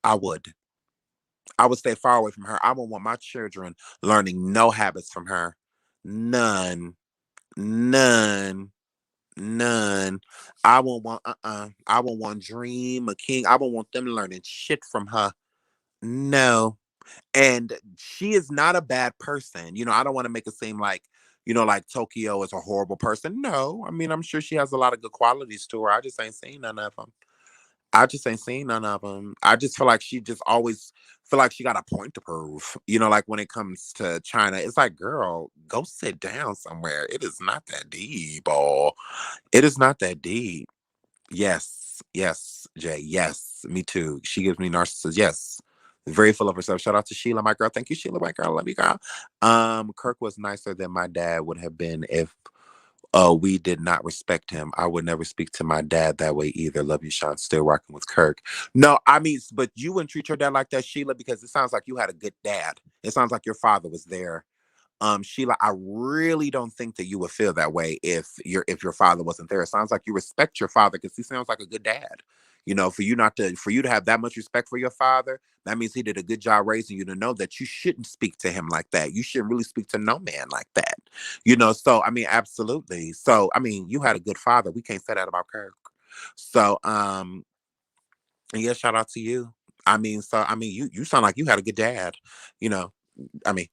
I would. I would stay far away from her. I would want my children learning no habits from her. None. None. None. I won't want I won't want Dream, a King. I won't want them learning shit from her. No. And she is not a bad person. I don't want to make it seem like, like Tokyo is a horrible person. No. I mean, I'm sure she has a lot of good qualities to her. I just ain't seen none of them. I just ain't seen none of them. I just feel like she just always feel like she got a point to prove. Like when it comes to China, it's like, girl, go sit down somewhere. It is not that deep, or it is not that deep. Yes, yes, Jay. Yes, me too. She gives me narcissist. Yes, very full of herself. Shout out to Sheila, my girl. Thank you, Sheila, my girl. Love you, girl. Kirk was nicer than my dad would have been if we did not respect him. I would never speak to my dad that way either. Love you, Sean. Still rocking with Kirk. No, I mean, but you wouldn't treat your dad like that, Sheila, because it sounds like you had a good dad. It sounds like your father was there. Sheila, I really don't think that you would feel that way if your father wasn't there. It sounds like you respect your father because he sounds like a good dad. For you to have that much respect for your father, that means he did a good job raising you to know that you shouldn't speak to him like that. You shouldn't really speak to no man like that. So I mean, absolutely. So I mean, you had a good father. We can't say that about Kirk. So and yeah, shout out to you. I mean, you sound like you had a good dad. You know, I mean,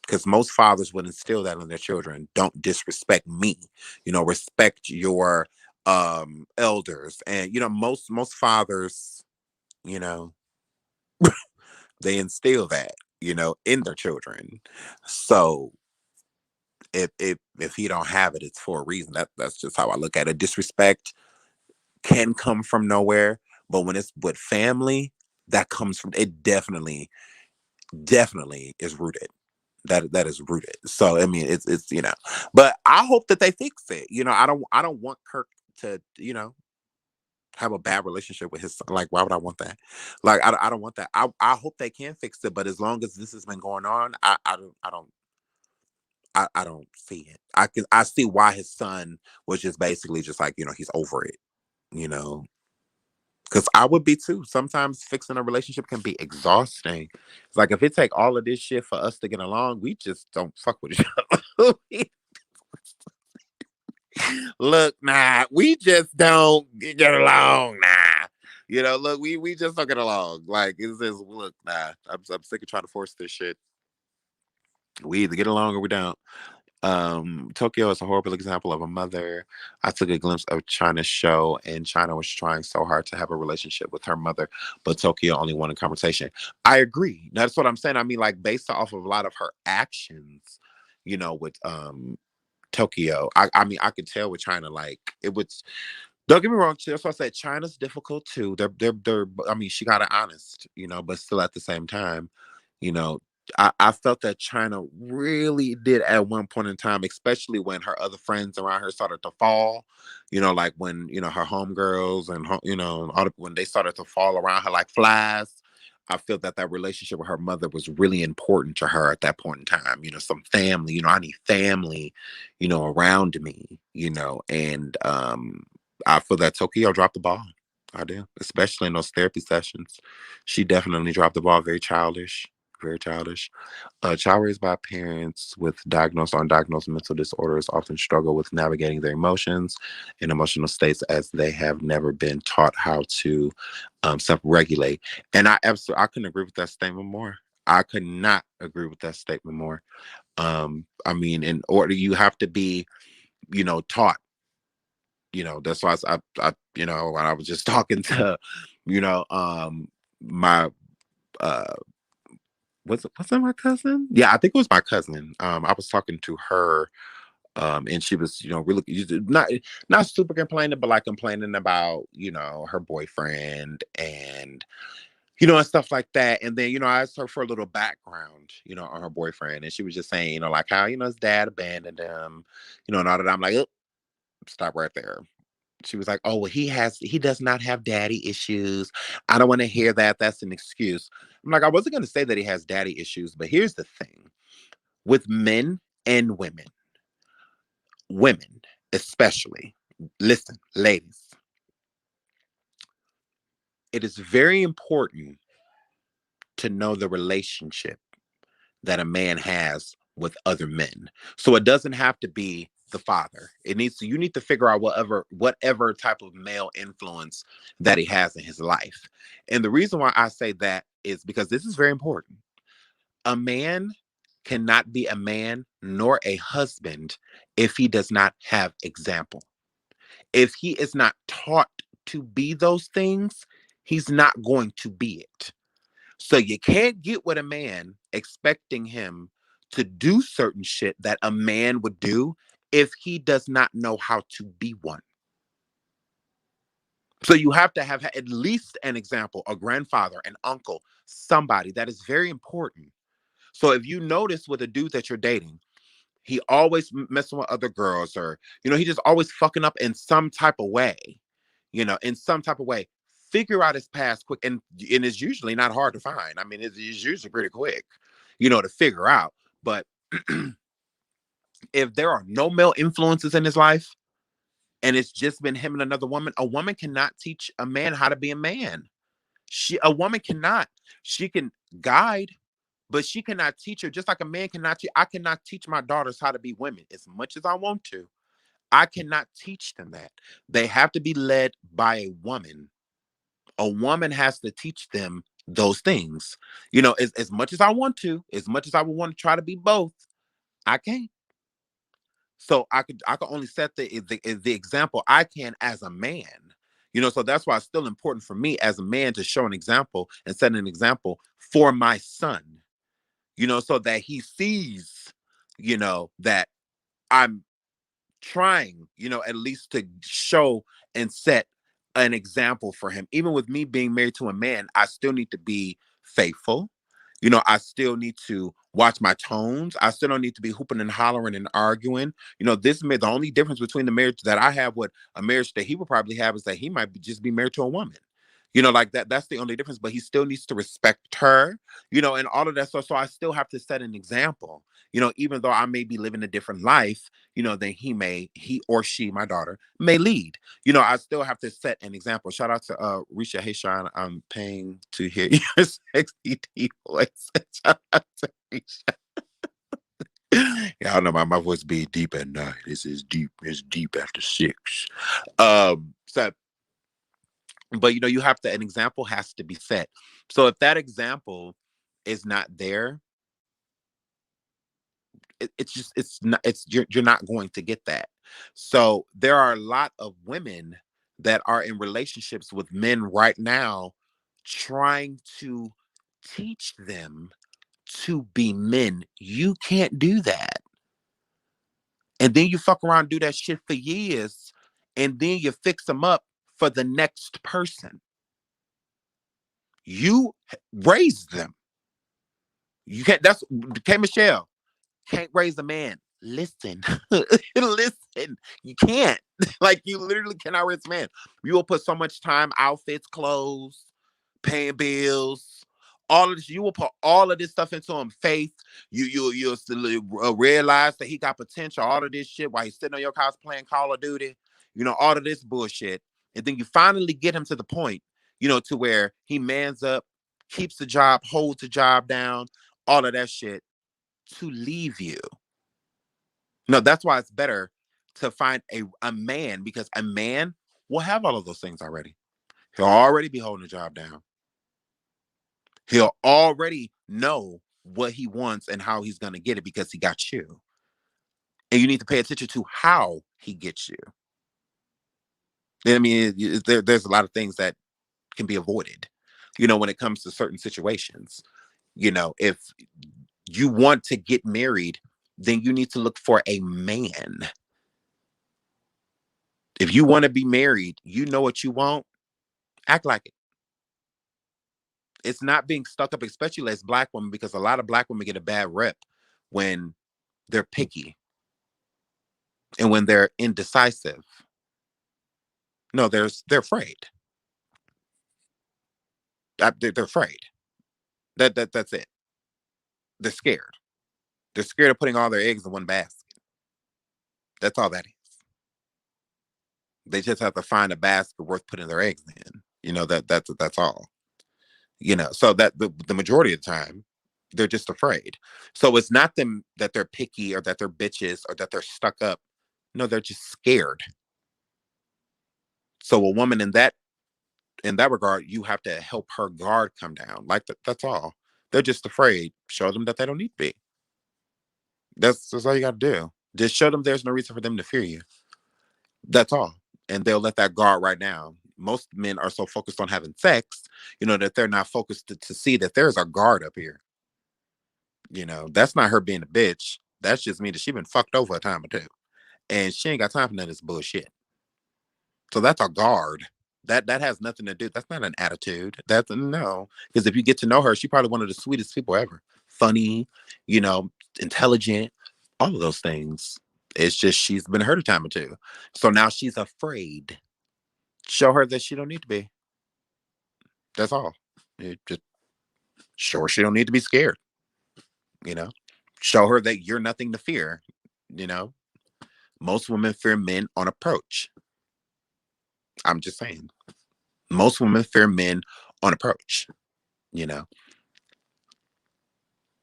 because most fathers would instill that in their children. Don't disrespect me. Respect your elders. And most fathers, you know, they instill that, in their children. So if he don't have it, it's for a reason. That's just how I look at it. Disrespect can come from nowhere, but when it's with family, that comes from it. Definitely is rooted. That is rooted. So I mean, it's. But I hope that they fix it. I don't want Kirk to have a bad relationship with his son. Like, why would I want that? Like, I don't want that. I hope they can fix it. But as long as this has been going on, I don't see it. I see why his son was just basically just like, he's over it. You know, because I would be too. Sometimes fixing a relationship can be exhausting. It's like if it take all of this shit for us to get along, we just don't fuck with each other. Look, nah, we just don't get along, nah. Look, we just don't get along. Like it's just look, nah. I'm sick of trying to force this shit. We either get along or we don't. Tokyo is a horrible example of a mother. I took a glimpse of China's show, and China was trying so hard to have a relationship with her mother, but Tokyo only wanted conversation. I agree. That's what I'm saying. I mean, like based off of a lot of her actions, with Tokyo. I mean, I could tell with China, like it was. Don't get me wrong. That's why I said China's difficult too. They're. I mean, she got it honest, but still at the same time, you know, I felt that China really did at one point in time, especially when her other friends around her started to fall. Like when her homegirls and when they started to fall around her like flies. I feel that relationship with her mother was really important to her at that point in time. Some family. I need family. Around me. And I feel that Tokyo dropped the ball. I do, especially in those therapy sessions. She definitely dropped the ball. Very childish. Very childish. Child raised by parents with diagnosed or undiagnosed mental disorders often struggle with navigating their emotions and emotional states as they have never been taught how to self-regulate. And I couldn't agree with that statement more. I could not agree with that statement more. I mean, in order you have to be, taught. That's why when I was just talking to, my uh was it my cousin? Yeah, I think it was my cousin. I was talking to her, and she was, really not super complaining, but like complaining about, her boyfriend and stuff like that. And then, I asked her for a little background, on her boyfriend, and she was just saying, like how, his dad abandoned him, and all that. I'm like, "Oh, stop right there." She was like, "Oh, well, he does not have daddy issues. I don't want to hear that. That's an excuse." I'm like, I wasn't going to say that he has daddy issues, but here's the thing with men and women especially. Listen, ladies, it is very important to know the relationship that a man has with other men. So it doesn't have to be the father. You need to figure out whatever type of male influence that he has in his life. And the reason why I say that is because this is very important. A man cannot be a man nor a husband if he does not have example. If he is not taught to be those things, he's not going to be it. So you can't get with a man expecting him to do certain shit that a man would do if he does not know how to be one. So you have to have at least an example, a grandfather, an uncle, somebody. That is very important. So if you notice with a dude that you're dating, he always messing with other girls, or he just always fucking up in some type of way, in some type of way. Figure out his past quick, and it's usually not hard to find. I mean, it's usually pretty quick, to figure out. But if there are no male influences in his life, and it's just been him and another woman, a woman cannot teach a man how to be a man. A woman cannot. She can guide, but she cannot teach her. Just like a man cannot teach. I cannot teach my daughters how to be women as much as I want to. I cannot teach them that. They have to be led by a woman. A woman has to teach them those things. As much as I want to, as much as I would want to try to be both, I can't. So I could only set the example I can as a man. So that's why it's still important for me as a man to show an example and set an example for my son. So that he sees, that I'm trying, at least to show and set an example for him. Even with me being married to a man, I still need to be faithful. I still need to watch my tones. I still don't need to be hooping and hollering and arguing. The only difference between the marriage that I have with a marriage that he would probably have is that he might just be married to a woman. Like that. That's the only difference. But he still needs to respect her, and all of that stuff. So I still have to set an example, even though I may be living a different life, than he or she, my daughter, may lead. I still have to set an example. Shout out to Risha. Hey, Sean, I'm paying to hear your sexy deep voice. Shout out to Risha. Y'all know my voice being deep at night. This is deep. It's deep after 6. So, but you have to. An example has to be set. So if that example is not there, you're not going to get that. So there are a lot of women that are in relationships with men right now trying to teach them to be men. You can't do that. And then you fuck around and do that shit for years, and then you fix them up for the next person. You raised them. You can't. That's K. Michelle can't raise a man. Listen, listen. You can't. Like, you literally cannot raise a man. You will put so much time, outfits, clothes, paying bills, all of this. You will put all of this stuff into him. Faith. You'll realize that he got potential. All of this shit while he's sitting on your couch playing Call of Duty. All of this bullshit, and then you finally get him to the point, to where he mans up, keeps the job, holds the job down, all of that shit, to leave you. No, that's why it's better to find a man, because a man will have all of those things already. He'll already be holding the job down. He'll already know what he wants and how he's going to get it, because he got you. And you need to pay attention to how he gets you. I mean, there's a lot of things that can be avoided, when it comes to certain situations. If you want to get married, then you need to look for a man. If you want to be married, you know what you want, act like it. It's not being stuck up, especially as Black women, because a lot of Black women get a bad rep when they're picky and when they're indecisive. No, they're afraid. They're afraid. That's it. They're scared. They're scared of putting all their eggs in one basket. That's all that is. They just have to find a basket worth putting their eggs in. That's all. So that the majority of the time, they're just afraid. So it's not them that they're picky or that they're bitches or that they're stuck up. No, they're just scared. So a woman in that regard, you have to help her guard come down. Like that's all. They're just afraid. Show them that they don't need to be. That's all you got to do. Just show them there's no reason for them to fear you. That's all. And they'll let that guard right down. most men are so focused on having sex, that they're not focused to see that there's a guard up here. That's not her being a bitch. That's just me that she been fucked over a time or two. And she ain't got time for none of this bullshit. So that's a guard. That has nothing to do. That's not an attitude. That's no. Because if you get to know her, she probably one of the sweetest people ever. Funny, intelligent, all of those things. It's just she's been hurt a time or two. So now she's afraid. Show her that she don't need to be. That's all. Just show her she don't need to be scared. Show her that you're nothing to fear. Most women fear men on approach. I'm just saying. Most women fear men on approach.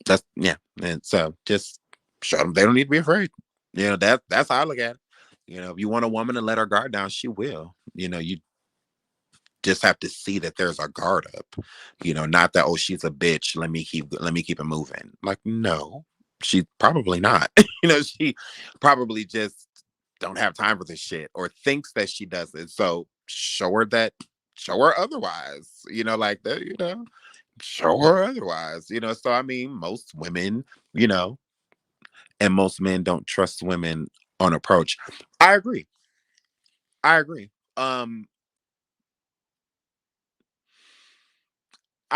That's yeah. And so just show them they don't need to be afraid. That's how I look at it. If you want a woman to let her guard down, she will. You just have to see that there's a guard up. Not that, oh, she's a bitch. Let me keep it moving. Like, no, she's probably not. She probably just don't have time for this shit or thinks that she does it. So show her otherwise. Like that, show her otherwise. So I mean, most women, and most men don't trust women on approach. I agree. I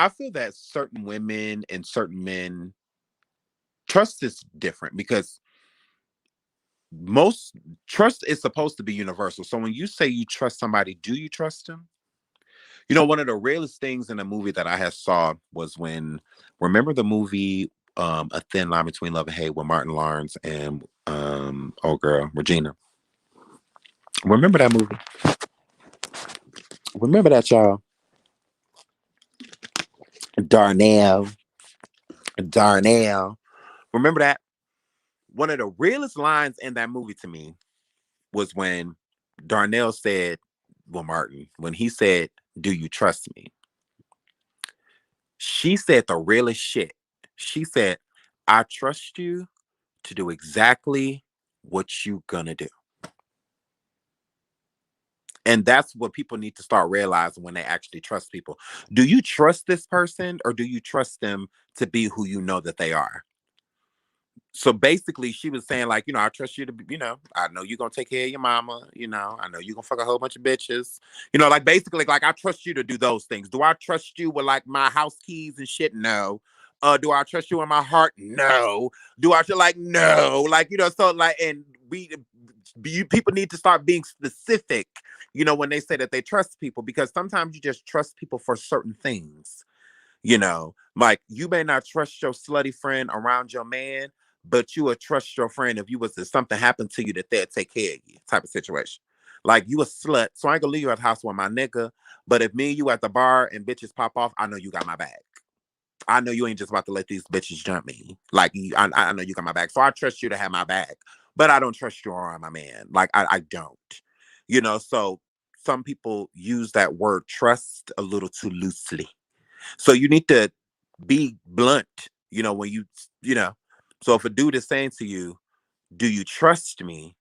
feel that certain women and certain men, trust is different because most trust is supposed to be universal. So when you say you trust somebody, do you trust them? One of the realest things in a movie that I had saw was remember the movie A Thin Line Between Love and Hate with Martin Lawrence and old girl Regina. Remember that movie? Remember that, y'all? Darnell. Remember that? One of the realest lines in that movie to me was when Darnell said, well, Martin, when he said, "Do you trust me?" She said the realest shit. She said, "I trust you to do exactly what you gonna do." And that's what people need to start realizing when they actually trust people. Do you trust this person or do you trust them to be who you know that they are? So basically she was saying, like, I trust you to be, I know you're gonna take care of your mama, I know you're gonna fuck a whole bunch of bitches, like basically, like, I trust you to do those things. Do I trust you with like my house keys and shit? No. Do I trust you in my heart? No. Do I feel like no? Like, so like, and people need to start being specific, when they say that they trust people, because sometimes you just trust people for certain things. Like, you may not trust your slutty friend around your man, but you would trust your friend if something happened to you that they'd take care of you, type of situation. Like, you a slut, so I ain't gonna leave you at the house with my nigga, but if me and you at the bar and bitches pop off, I know you got my back. I know you ain't just about to let these bitches jump me. Like, I know you got my back, so I trust you to have my back, but I don't trust you around my man. Like, I don't. So some people use that word trust a little too loosely. So you need to be blunt, when so if a dude is saying to you, "Do you trust me?"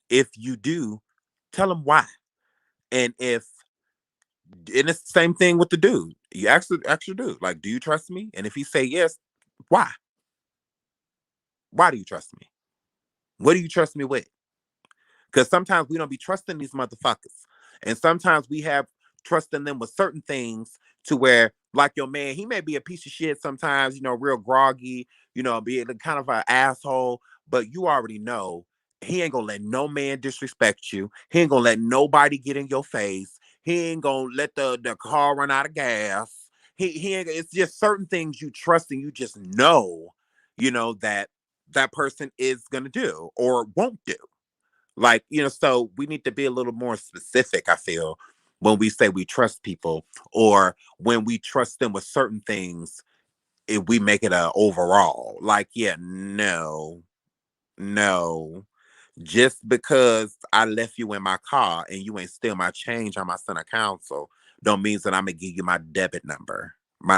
If you do, tell him why. And it's the same thing with the dude. You ask your dude, like, "Do you trust me?" And if he say yes, why? Why do you trust me? What do you trust me with? Because sometimes we don't be trusting these motherfuckers. And sometimes we have trusting them with certain things to where, like your man, he may be a piece of shit sometimes, real groggy, be kind of an asshole, but you already know he ain't gonna let no man disrespect you. He ain't gonna let nobody get in your face. He ain't gonna let the car run out of gas. He ain't, it's just certain things you trust and you just know, that person is gonna do or won't do. Like, so we need to be a little more specific, I feel, when we say we trust people, or when we trust them with certain things, if we make it a overall. Like, yeah, no. Just because I left you in my car and you ain't steal my change on my center console, don't mean that I'm gonna give you my debit number, my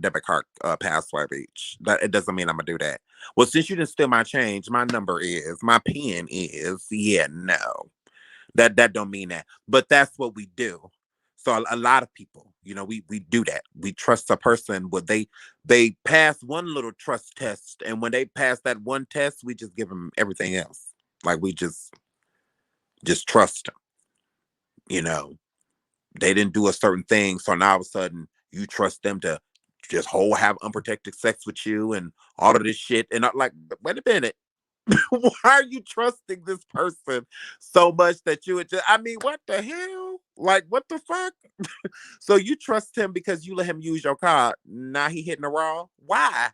debit card password each. That it doesn't mean I'm gonna do that. Well, since you didn't steal my change, my number is, my pen is, yeah, no. That don't mean that, but that's what we do. So a lot of people, we do that. We trust a person when they pass one little trust test, and when they pass that one test, we just give them everything else. Like we just trust them. You know, they didn't do a certain thing, so now all of a sudden you trust them to just have unprotected sex with you and all of this shit. And I'm like, wait a minute. Why are you trusting this person so much that you would just, I mean, what the hell? Like, what the fuck? So you trust him because you let him use your car. Now he hitting the raw. Why?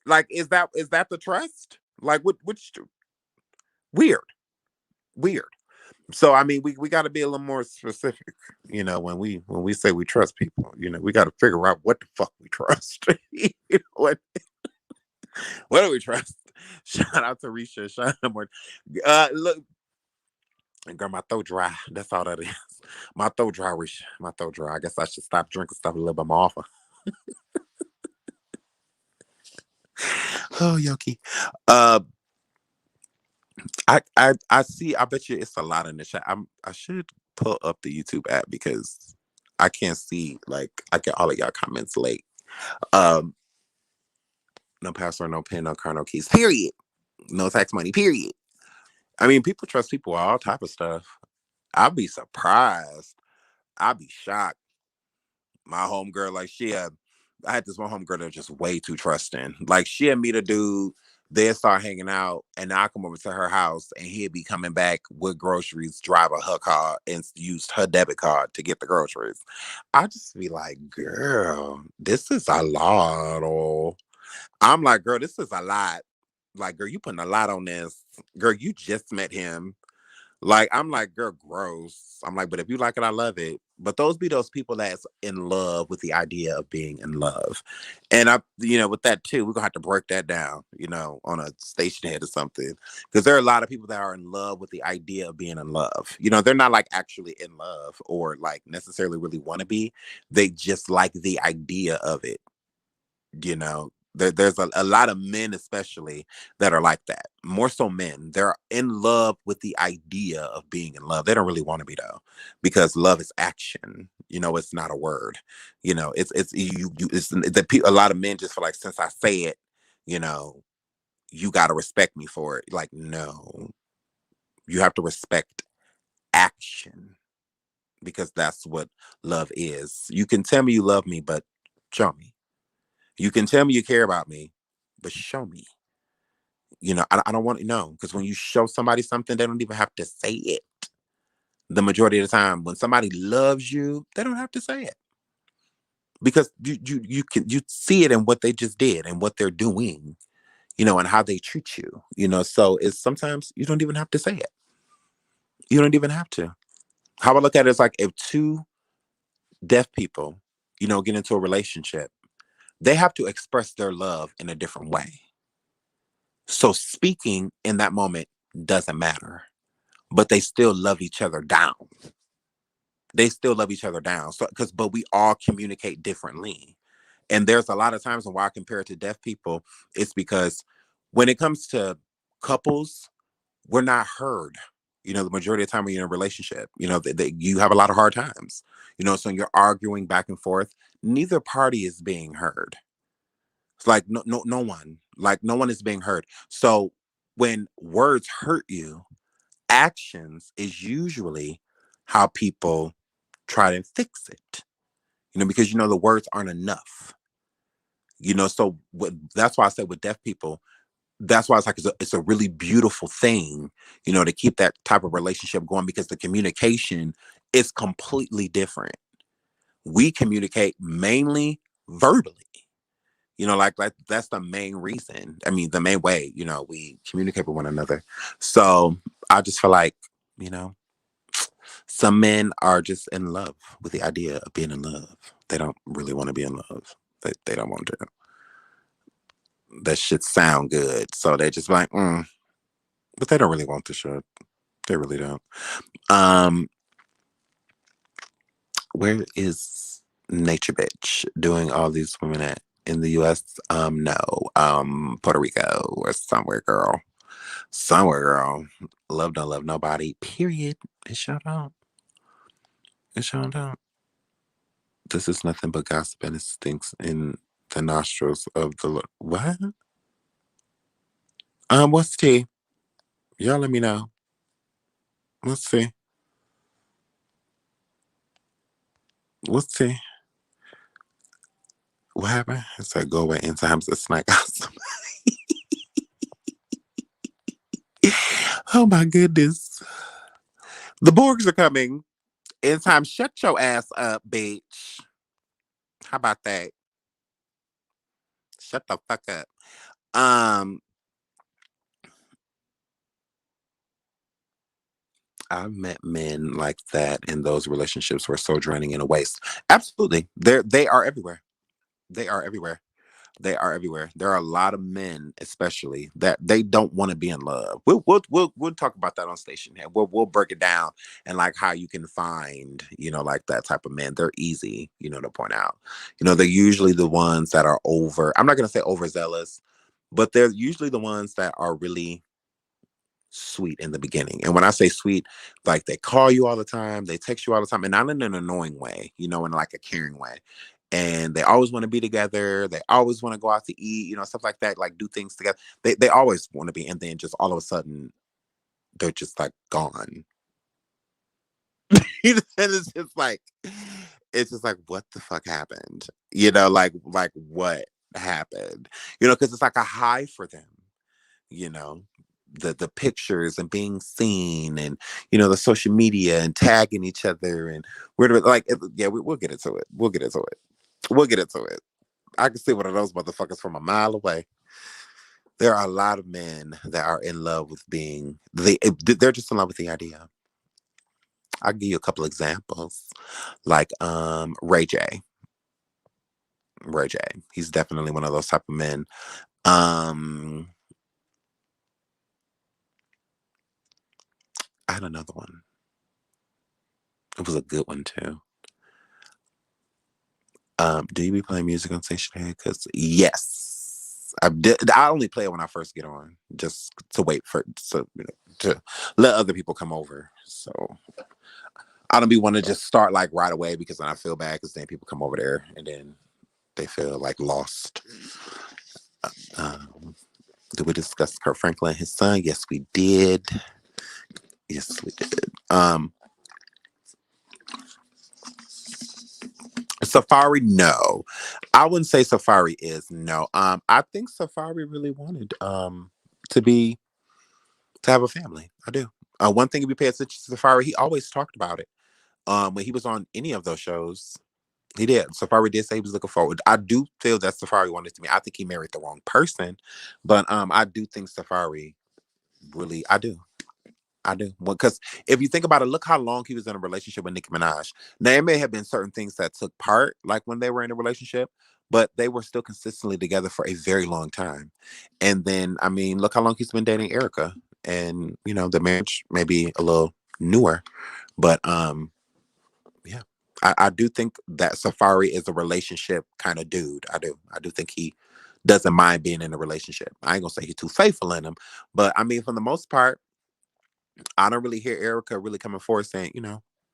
Like, is that the trust? Like, which weird, weird. So I mean, we got to be a little more specific, when we say we trust people. We got to figure out what the fuck we trust. What do we trust? Shout out to Risha. Shout out more. Look, and girl, my throat dry. That's all that is. My throat dry, Risha. My throat dry. I guess I should stop drinking stuff a little bit more often. Oh, Yoki. Uh, I see. I bet you it's a lot in the chat. I should pull up the YouTube app because I can't see. Like, I get all of y'all comments late. Um, no password, no pin, no car, no keys. Period. No tax money. Period. I mean, people trust people with all type of stuff. I'd be surprised. I'd be shocked. My homegirl, like I had this one homegirl that was just way too trusting. Like she'd meet a dude, they'd start hanging out, and I come over to her house, and he'd be coming back with groceries, driving her car, and used her debit card to get the groceries. I just be like, girl, this is a lot. Or I'm like, girl, this is a lot. Like, girl, you putting a lot on this. Girl, you just met him. Like, I'm like, girl, gross. I'm like, but if you like it, I love it. But those be those people that's in love with the idea of being in love. And with that too, we're gonna have to break that down, on a station head or something. Because there are a lot of people that are in love with the idea of being in love. They're not like actually in love or like necessarily really want to be. They just like the idea of it. There's a lot of men especially that are like that. More so men, they're in love with the idea of being in love. They don't really want to be though, because love is action. It's not a word. A lot of men just feel like, since I say it, you know you got to respect me for it. Like, no, you have to respect action, because that's what love is. You can tell me you love me, but show me. You can tell me you care about me, but show me. I don't want to know, because when you show somebody something, they don't even have to say it. The majority of the time, when somebody loves you, they don't have to say it, because you see it in what they just did and what they're doing, and how they treat you. So it's sometimes you don't even have to say it. You don't even have to. How I look at it is like, if two deaf people, get into a relationship, they have to express their love in a different way. So speaking in that moment doesn't matter, but they still love each other down. They still love each other down. But we all communicate differently. And there's a lot of times when why I compare it to deaf people, it's because when it comes to couples, we're not heard. The majority of the time when you're in a relationship, you have a lot of hard times. So you're arguing back and forth. Neither party is being heard. It's like no one. Like, no one is being heard. So when words hurt you, actions is usually how people try to fix it. Because the words aren't enough. So that's why I said with deaf people, that's why it's like it's a really beautiful thing, to keep that type of relationship going, because the communication is completely different. We communicate mainly verbally. Like that's the main reason. I mean, the main way, we communicate with one another. So I just feel like, some men are just in love with the idea of being in love. They don't really want to be in love. They don't want to. That shit sound good. So they just like, but they don't really want the shit. They really don't. Where is Nature Bitch doing all these women in the US? No. Puerto Rico or somewhere, girl. Somewhere, girl. Love don't love nobody. Period. It sure don't. It sure don't. This is nothing but gossip and it stinks in the nostrils of the what? What's tea? Y'all let me know. Let's see. What's tea? What happened? It's like go away in times of snack gossip. Oh my goodness. The Borgs are coming. In time, shut your ass up, bitch. How about that? Shut the fuck up. Um, I've met men like that in those relationships were so draining and a waste. Absolutely. They are everywhere. They are everywhere. They are everywhere. There are a lot of men, especially, that they don't want to be in love. We'll talk about that on station here. We'll break it down and like how you can find, like that type of man. They're easy, to point out. They're usually the ones that are over. I'm not gonna say overzealous, but they're usually the ones that are really sweet in the beginning. And when I say sweet, like they call you all the time, they text you all the time, and not in an annoying way, in like a caring way. And they always want to be together. They always want to go out to eat, stuff like that, like do things together. They always want to be, and then just all of a sudden they're just like gone. And it's just like what the fuck happened? Like what happened? Because it's like a high for them, you know the pictures and being seen and the social media and tagging each other and yeah, we'll get into it. We'll get into it. I can see one of those motherfuckers from a mile away. There are a lot of men that are in love with they're just in love with the idea. I'll give you a couple examples, like Ray J. He's definitely one of those type of men. um I had another one. It was a good one too. Do you be playing music on Station Head? Because yes, I only play it when I first get on, just to wait for to let other people come over. So I don't be want to just start like right away because then I feel bad because then people come over there and then they feel like lost. Um, did we discuss Kurt Franklin and his son? Yes, we did. Yes, we did. Safari, no. I wouldn't say Safari is no. I think Safari really wanted to be to have a family. I do. One thing if you pay attention to Safari, he always talked about it. When he was on any of those shows, he did. Safari did say he was looking forward. I do feel that Safari wanted to me. I think he married the wrong person, but I do think Safari really. I do. I do. Because if you think about it, look how long he was in a relationship with Nicki Minaj. Now, there may have been certain things that took part, like when they were in a relationship, but they were still consistently together for a very long time. And then, I mean, look how long he's been dating Erica. And, the marriage may be a little newer, but yeah. I do think that Safari is a relationship kind of dude. I do. I do think he doesn't mind being in a relationship. I ain't gonna say he's too faithful in them, but I mean, for the most part, I don't really hear Erica really coming forward saying,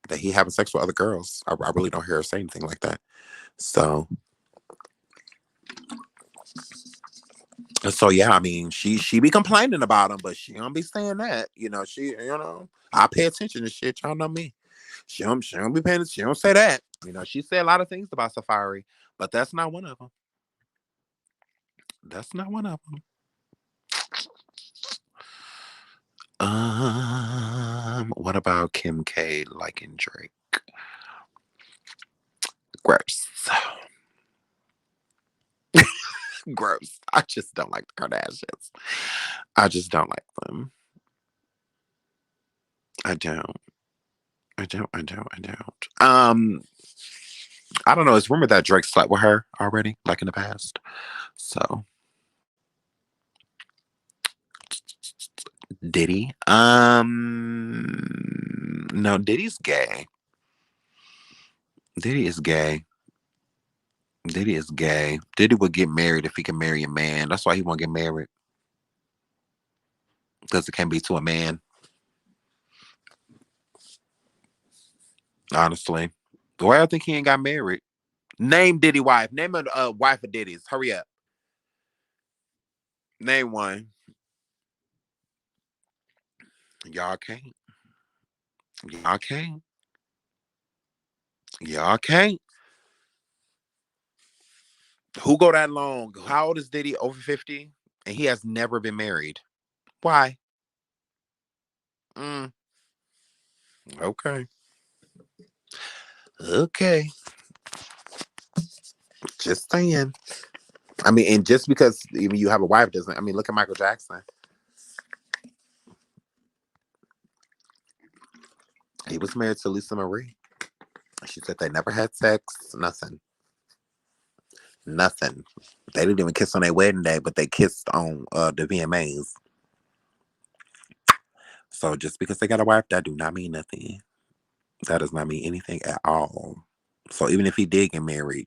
that he having sex with other girls. I really don't hear her say anything like that. So yeah, I mean, she be complaining about him, but she don't be saying that. I pay attention to shit. Y'all know me. She don't be paying. She don't say that. She said a lot of things about Safari, but that's not one of them. That's not one of them. What about Kim K liking Drake? Gross. Gross. I just don't like the Kardashians. I just don't like them. I don't. I don't. I don't know. It's rumored that Drake slept with her already, like in the past. So Diddy. No, Diddy's gay. Diddy is gay. Diddy is gay. Diddy would get married if he could marry a man. That's why he won't get married. because it can't be to a man. Honestly, why I think he ain't got married? Name Diddy wife. Name a wife of Diddy's. Hurry up. Name one. Y'all can't. Y'all can't. Y'all can't. Who go that long? How old is Diddy? Over 50? And he has never been married. Why? Mm, okay. Okay. Just saying. I mean, and just because even you have a wife doesn't, I mean, look at Michael Jackson. He was married to Lisa Marie. She said they never had sex, nothing. Nothing. They didn't even kiss on their wedding day, but they kissed on the VMAs. So just because they got a wife, that do not mean nothing. That does not mean anything at all. So even if he did get married,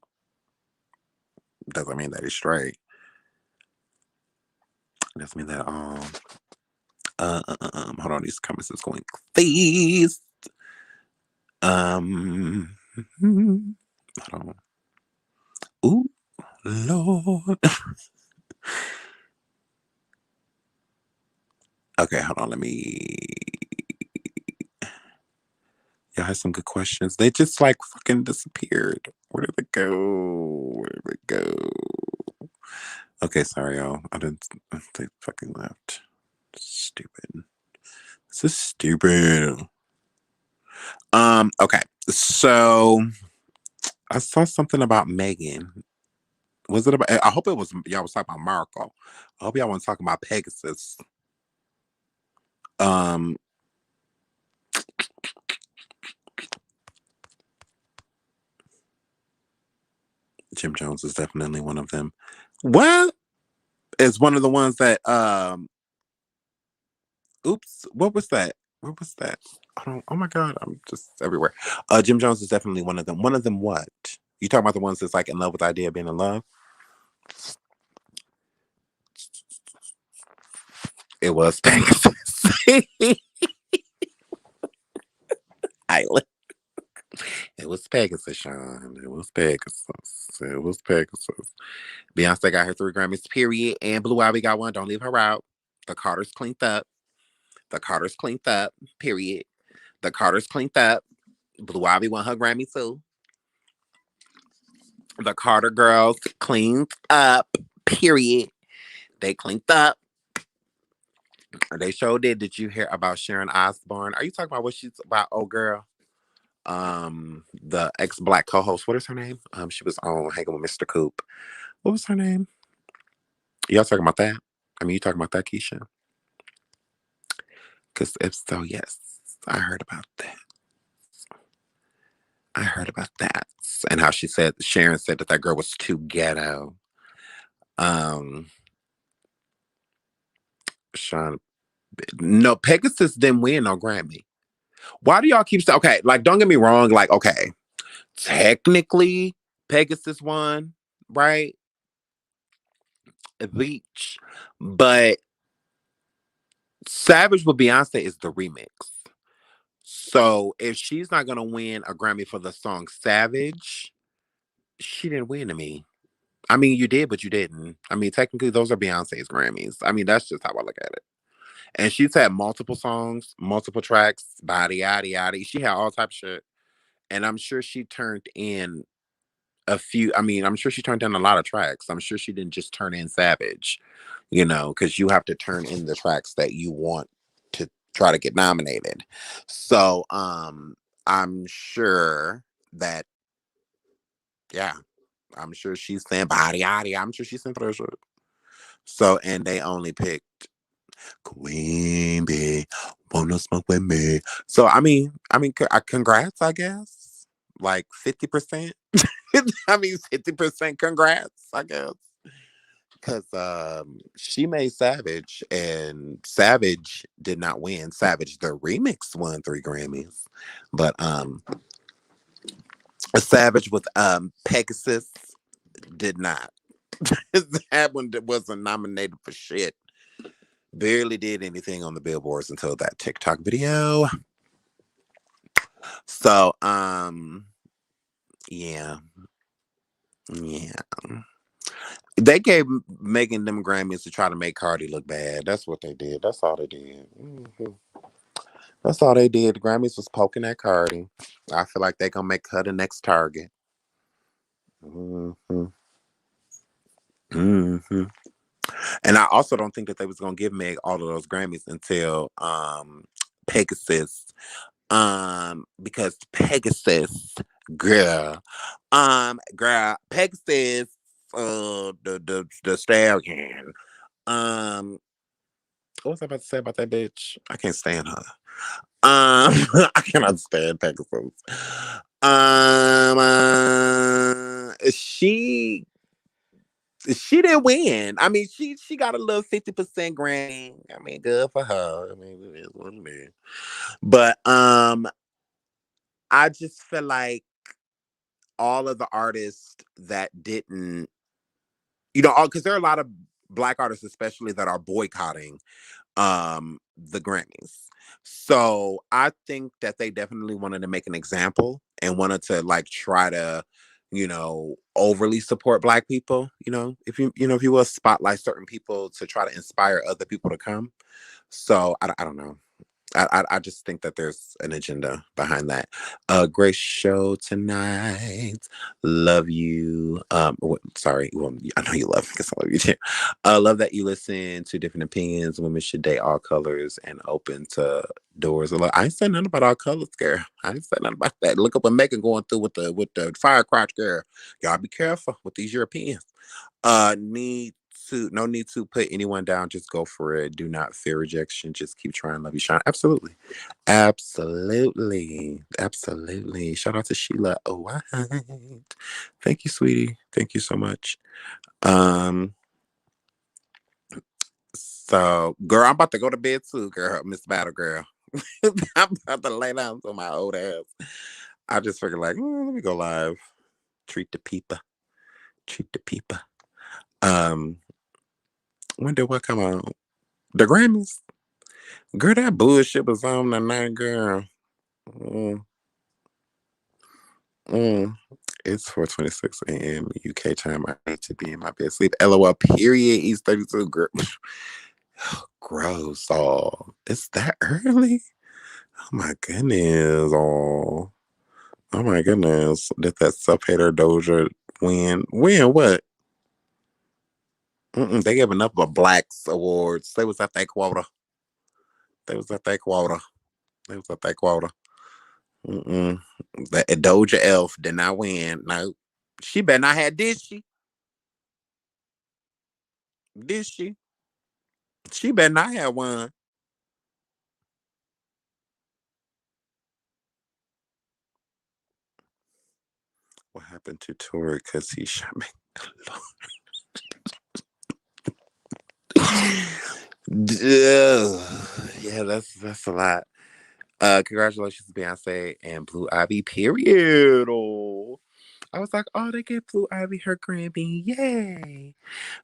doesn't mean that he's straight. Doesn't mean that at all. Hold on, these comments is going fast. Hold on. Ooh, Lord. Okay, hold on. Let me. Y'all had some good questions. They just like fucking disappeared. Where did it go? Where did it go? Okay, sorry, y'all. I didn't. They fucking left. Stupid. This is stupid. Okay. So I saw something about Megan. Was it about? I hope it was. Y'all was talking about Marco. I hope y'all want to talk about Pegasus. Um, Jim Jones is definitely one of them. What is one of the ones that? Oops. What was that? What was that? I don't. Oh my god! I'm just everywhere. Jim Jones is definitely one of them. One of them. What? You talking about the ones that's like in love with the idea of being in love? It was Pegasus. Island. It was Pegasus, Sean. It was Pegasus. It was Pegasus. Beyonce got her 3 Grammys, period. And Blue Ivy got one. Don't leave her out. The Carters cleaned up. The Carters cleaned up, period. The Carters cleaned up. Blue Ivy won her Grammy too. The Carter girls cleaned up, period. They cleaned up. They showed it. Did you hear about Sharon Osbourne? Are you talking about what she's about? Oh, girl. The ex-Black co-host. What is her name? She was on hanging with Mr. Coop. What was her name? Y'all talking about that? I mean, you talking about that, Keisha? Because if so, yes, I heard about that. I heard about that, and how she said Sharon said that girl was too ghetto. Um, Sean, no, Pegasus didn't win no Grammy. Why do y'all keep saying? Okay, like don't get me wrong. Like okay, technically Pegasus won, right? Beach, but Savage with Beyonce is the remix. So if she's not gonna win a Grammy for the song Savage, she didn't win to me. I mean, you did, but you didn't. I mean, technically, those are Beyonce's Grammys. I mean, that's just how I look at it. And she's had multiple songs, multiple tracks, body, yada, yada. She had all types of shit. And I'm sure she turned in a few. I mean, I'm sure she turned in a lot of tracks. I'm sure she didn't just turn in Savage, because you have to turn in the tracks that you want to try to get nominated. So, I'm sure that, yeah, I'm sure she's saying body, yada. I'm sure she's saying for shit. So, and they only picked Queen Bee, wanna smoke with me. So, congrats, I guess. Like 50%. I mean, 50% congrats, I guess. Because she made Savage, and Savage did not win. Savage, the remix, won 3 Grammys. But Savage with Pegasus did not. That one wasn't nominated for shit. Barely did anything on the billboards until that TikTok video. So, yeah. Yeah. They gave Megan them Grammys to try to make Cardi look bad. That's what they did. That's all they did. That's all they did. The Grammys was poking at Cardi. I feel like they gonna make her the next target. hmm hmm And I also don't think that they was gonna give Meg all of those Grammys until Pegasus. Because Pegasus, girl, Pegasus, the stallion. What was I about to say about that bitch? I can't stand her. I cannot stand Pegasus. She didn't win. I mean, she got a little 50% Grammy. I mean, good for her. I mean, it is what it is. But I just feel like all of the artists that didn't, because there are a lot of Black artists, especially that are boycotting the Grammys. So I think that they definitely wanted to make an example and wanted to like try to, overly support Black people. If you will spotlight certain people to try to inspire other people to come. So I don't know. I just think that there's an agenda behind that. Great show tonight. Love you. Sorry. Well, I know you love me because I love you too. Love that you listen to different opinions. Women should date all colors and open to doors. I ain't saying nothing about all colors, girl. I ain't saying nothing about that. Look up what Megan going through with the fire crotch, girl. Y'all be careful with these Europeans. No need to put anyone down. Just go for it. Do not fear rejection. Just keep trying. Love you, Sean. Absolutely. Absolutely. Shout out to Sheila. Oh, what? Thank you, sweetie. Thank you so much. So, girl, I'm about to go to bed too, girl. Miss Battle Girl. I'm about to lay down to my old ass. I just figured like, let me go live. Treat the people. Treat the people. When did what come out? The Grammys? Girl, that bullshit was on tonight, girl. Mm, mm. It's 4:26 a.m. UK time. I need to be in my bed sleep. LOL, period. East 32. Girl. Gross. Oh, it's that early? Oh my goodness. Oh my goodness. Did that sub-hater Doja win? Win what? They gave enough of Blacks awards. They was at that quota. They was at that quota. They was at that quota. That Doja Elf did not win. No. She better not have, did she? Did she? She better not have one. What happened to Tori? Because he shot me. Yeah, that's a lot. Congratulations, Beyonce and Blue Ivy. Period. Oh, I was like, oh, they get Blue Ivy her Grammy. Yay!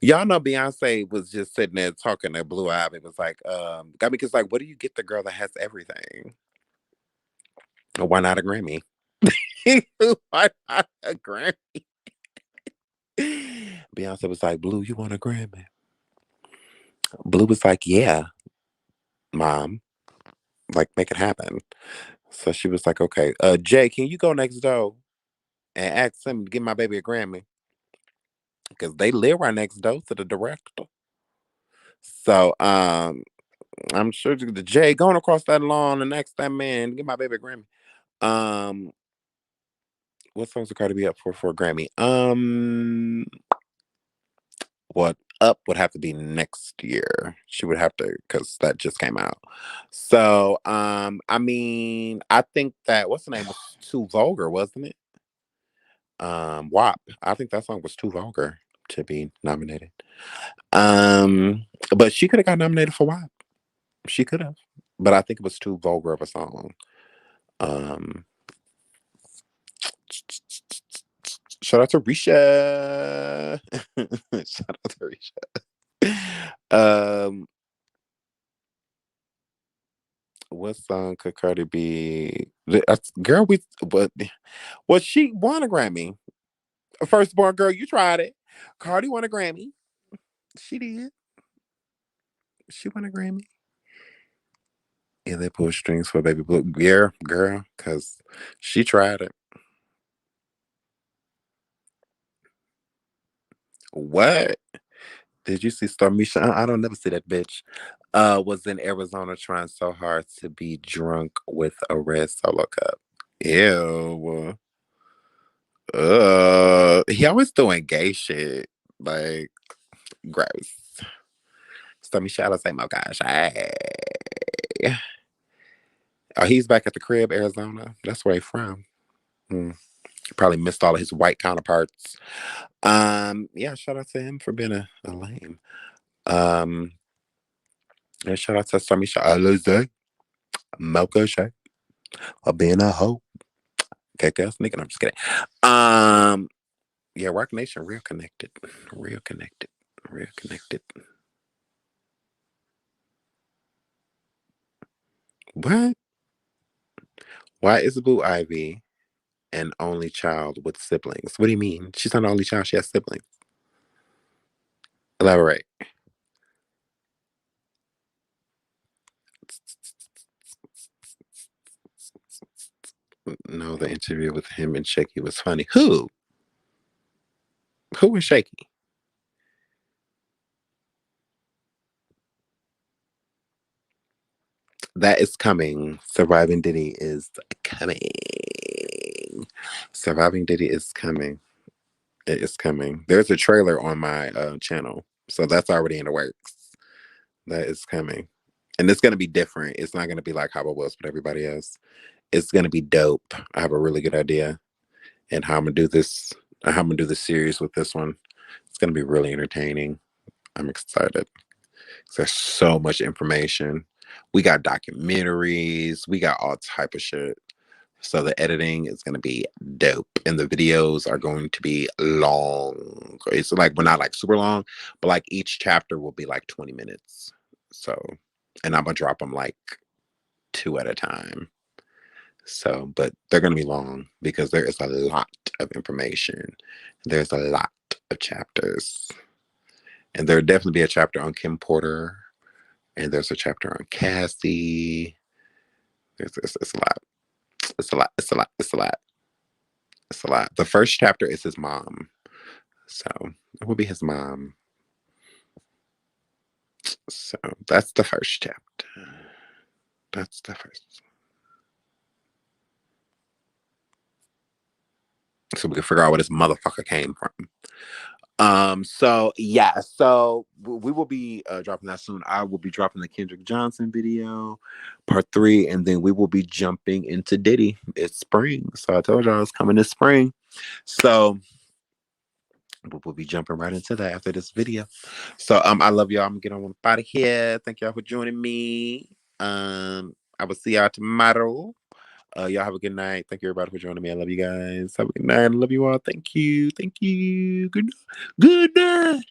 Y'all know Beyonce was just sitting there talking to Blue Ivy. Was like, got me because like, what do you get the girl that has everything? Why not a Grammy? Why not a Grammy? Beyonce was like, Blue, you want a Grammy? Blue was like, yeah, mom. Like, make it happen. So she was like, okay, Jay, can you go next door and ask him to give my baby a Grammy? Because they live right next door to the director. So I'm sure the Jay going across that lawn and ask that man to give my baby a Grammy. Um what songs are Cardi B up for a Grammy? What up would have to be next year. She would have to because that just came out. So I mean, I think that what's the name was too vulgar, wasn't it? WAP. I think that song was too vulgar to be nominated. Um but she could have got nominated for WAP. She could have. But I think it was too vulgar of a song. Um Shout out to Risha. Shout out to Risha. What song could Cardi B? Girl, well, she won a Grammy. Firstborn girl, you tried it. Cardi won a Grammy. She did. She won a Grammy. And they pulled strings for Baby Blue. Yeah, girl, because she tried it. What? Did you see Stormisha? I don't never see that bitch. Was in Arizona trying so hard to be drunk with a red solo cup. Ew. He always doing gay shit. Like, gross. Stormisha, I say, oh gosh. Hey. Oh, he's back at the crib, Arizona. That's where he's from. Hmm. He probably missed all of his white counterparts. Yeah, shout out to him for being a lame. Um, and shout out to Stormisha Alizé, Mocha Shay, for being a hoe. Kick ass nigga. No, I'm just kidding. Yeah, Rock Nation, real connected. Real connected. Real connected. What? Why is Boo Ivy an only child with siblings? What do you mean? She's not an only child, she has siblings. Elaborate. No, the interview with him and Shaky was funny. Who? Who was Shaky? That is coming. Surviving Diddy is coming. Surviving Diddy is coming. It is coming. There's a trailer on my channel, so that's already in the works. That is coming, and it's gonna be different. It's not gonna be like how it was with everybody else. It's gonna be dope. I have a really good idea, and how I'm gonna do this. How I'm gonna do the series with this one. It's gonna be really entertaining. I'm excited. There's so much information. We got documentaries. We got all type of shit. So the editing is going to be dope, and the videos are going to be long. It's like, but not like super long, but like each chapter will be like 20 minutes. So, and I'm gonna drop them like 2 at a time. So, but they're gonna be long because there is a lot of information. There's a lot of chapters, and there'll definitely be a chapter on Kim Porter, and there's a chapter on Cassie. It's a lot. It's a lot. It's a lot. It's a lot. It's a lot. The first chapter is his mom. So it will be his mom. So that's the first chapter. That's the first. So we can figure out where this motherfucker came from. So yeah, so we will be dropping that soon. I will be dropping the Kendrick Johnson video, part 3, and then we will be jumping into Diddy. It's spring. So I told y'all it's coming this spring. So we'll be jumping right into that after this video. So I love y'all. I'm gonna get on out of here. Thank y'all for joining me. I will see y'all tomorrow. Y'all have a good night. Thank you everybody for joining me. I love you guys. Have a good night. I love you all. Thank you. Thank you. Good night.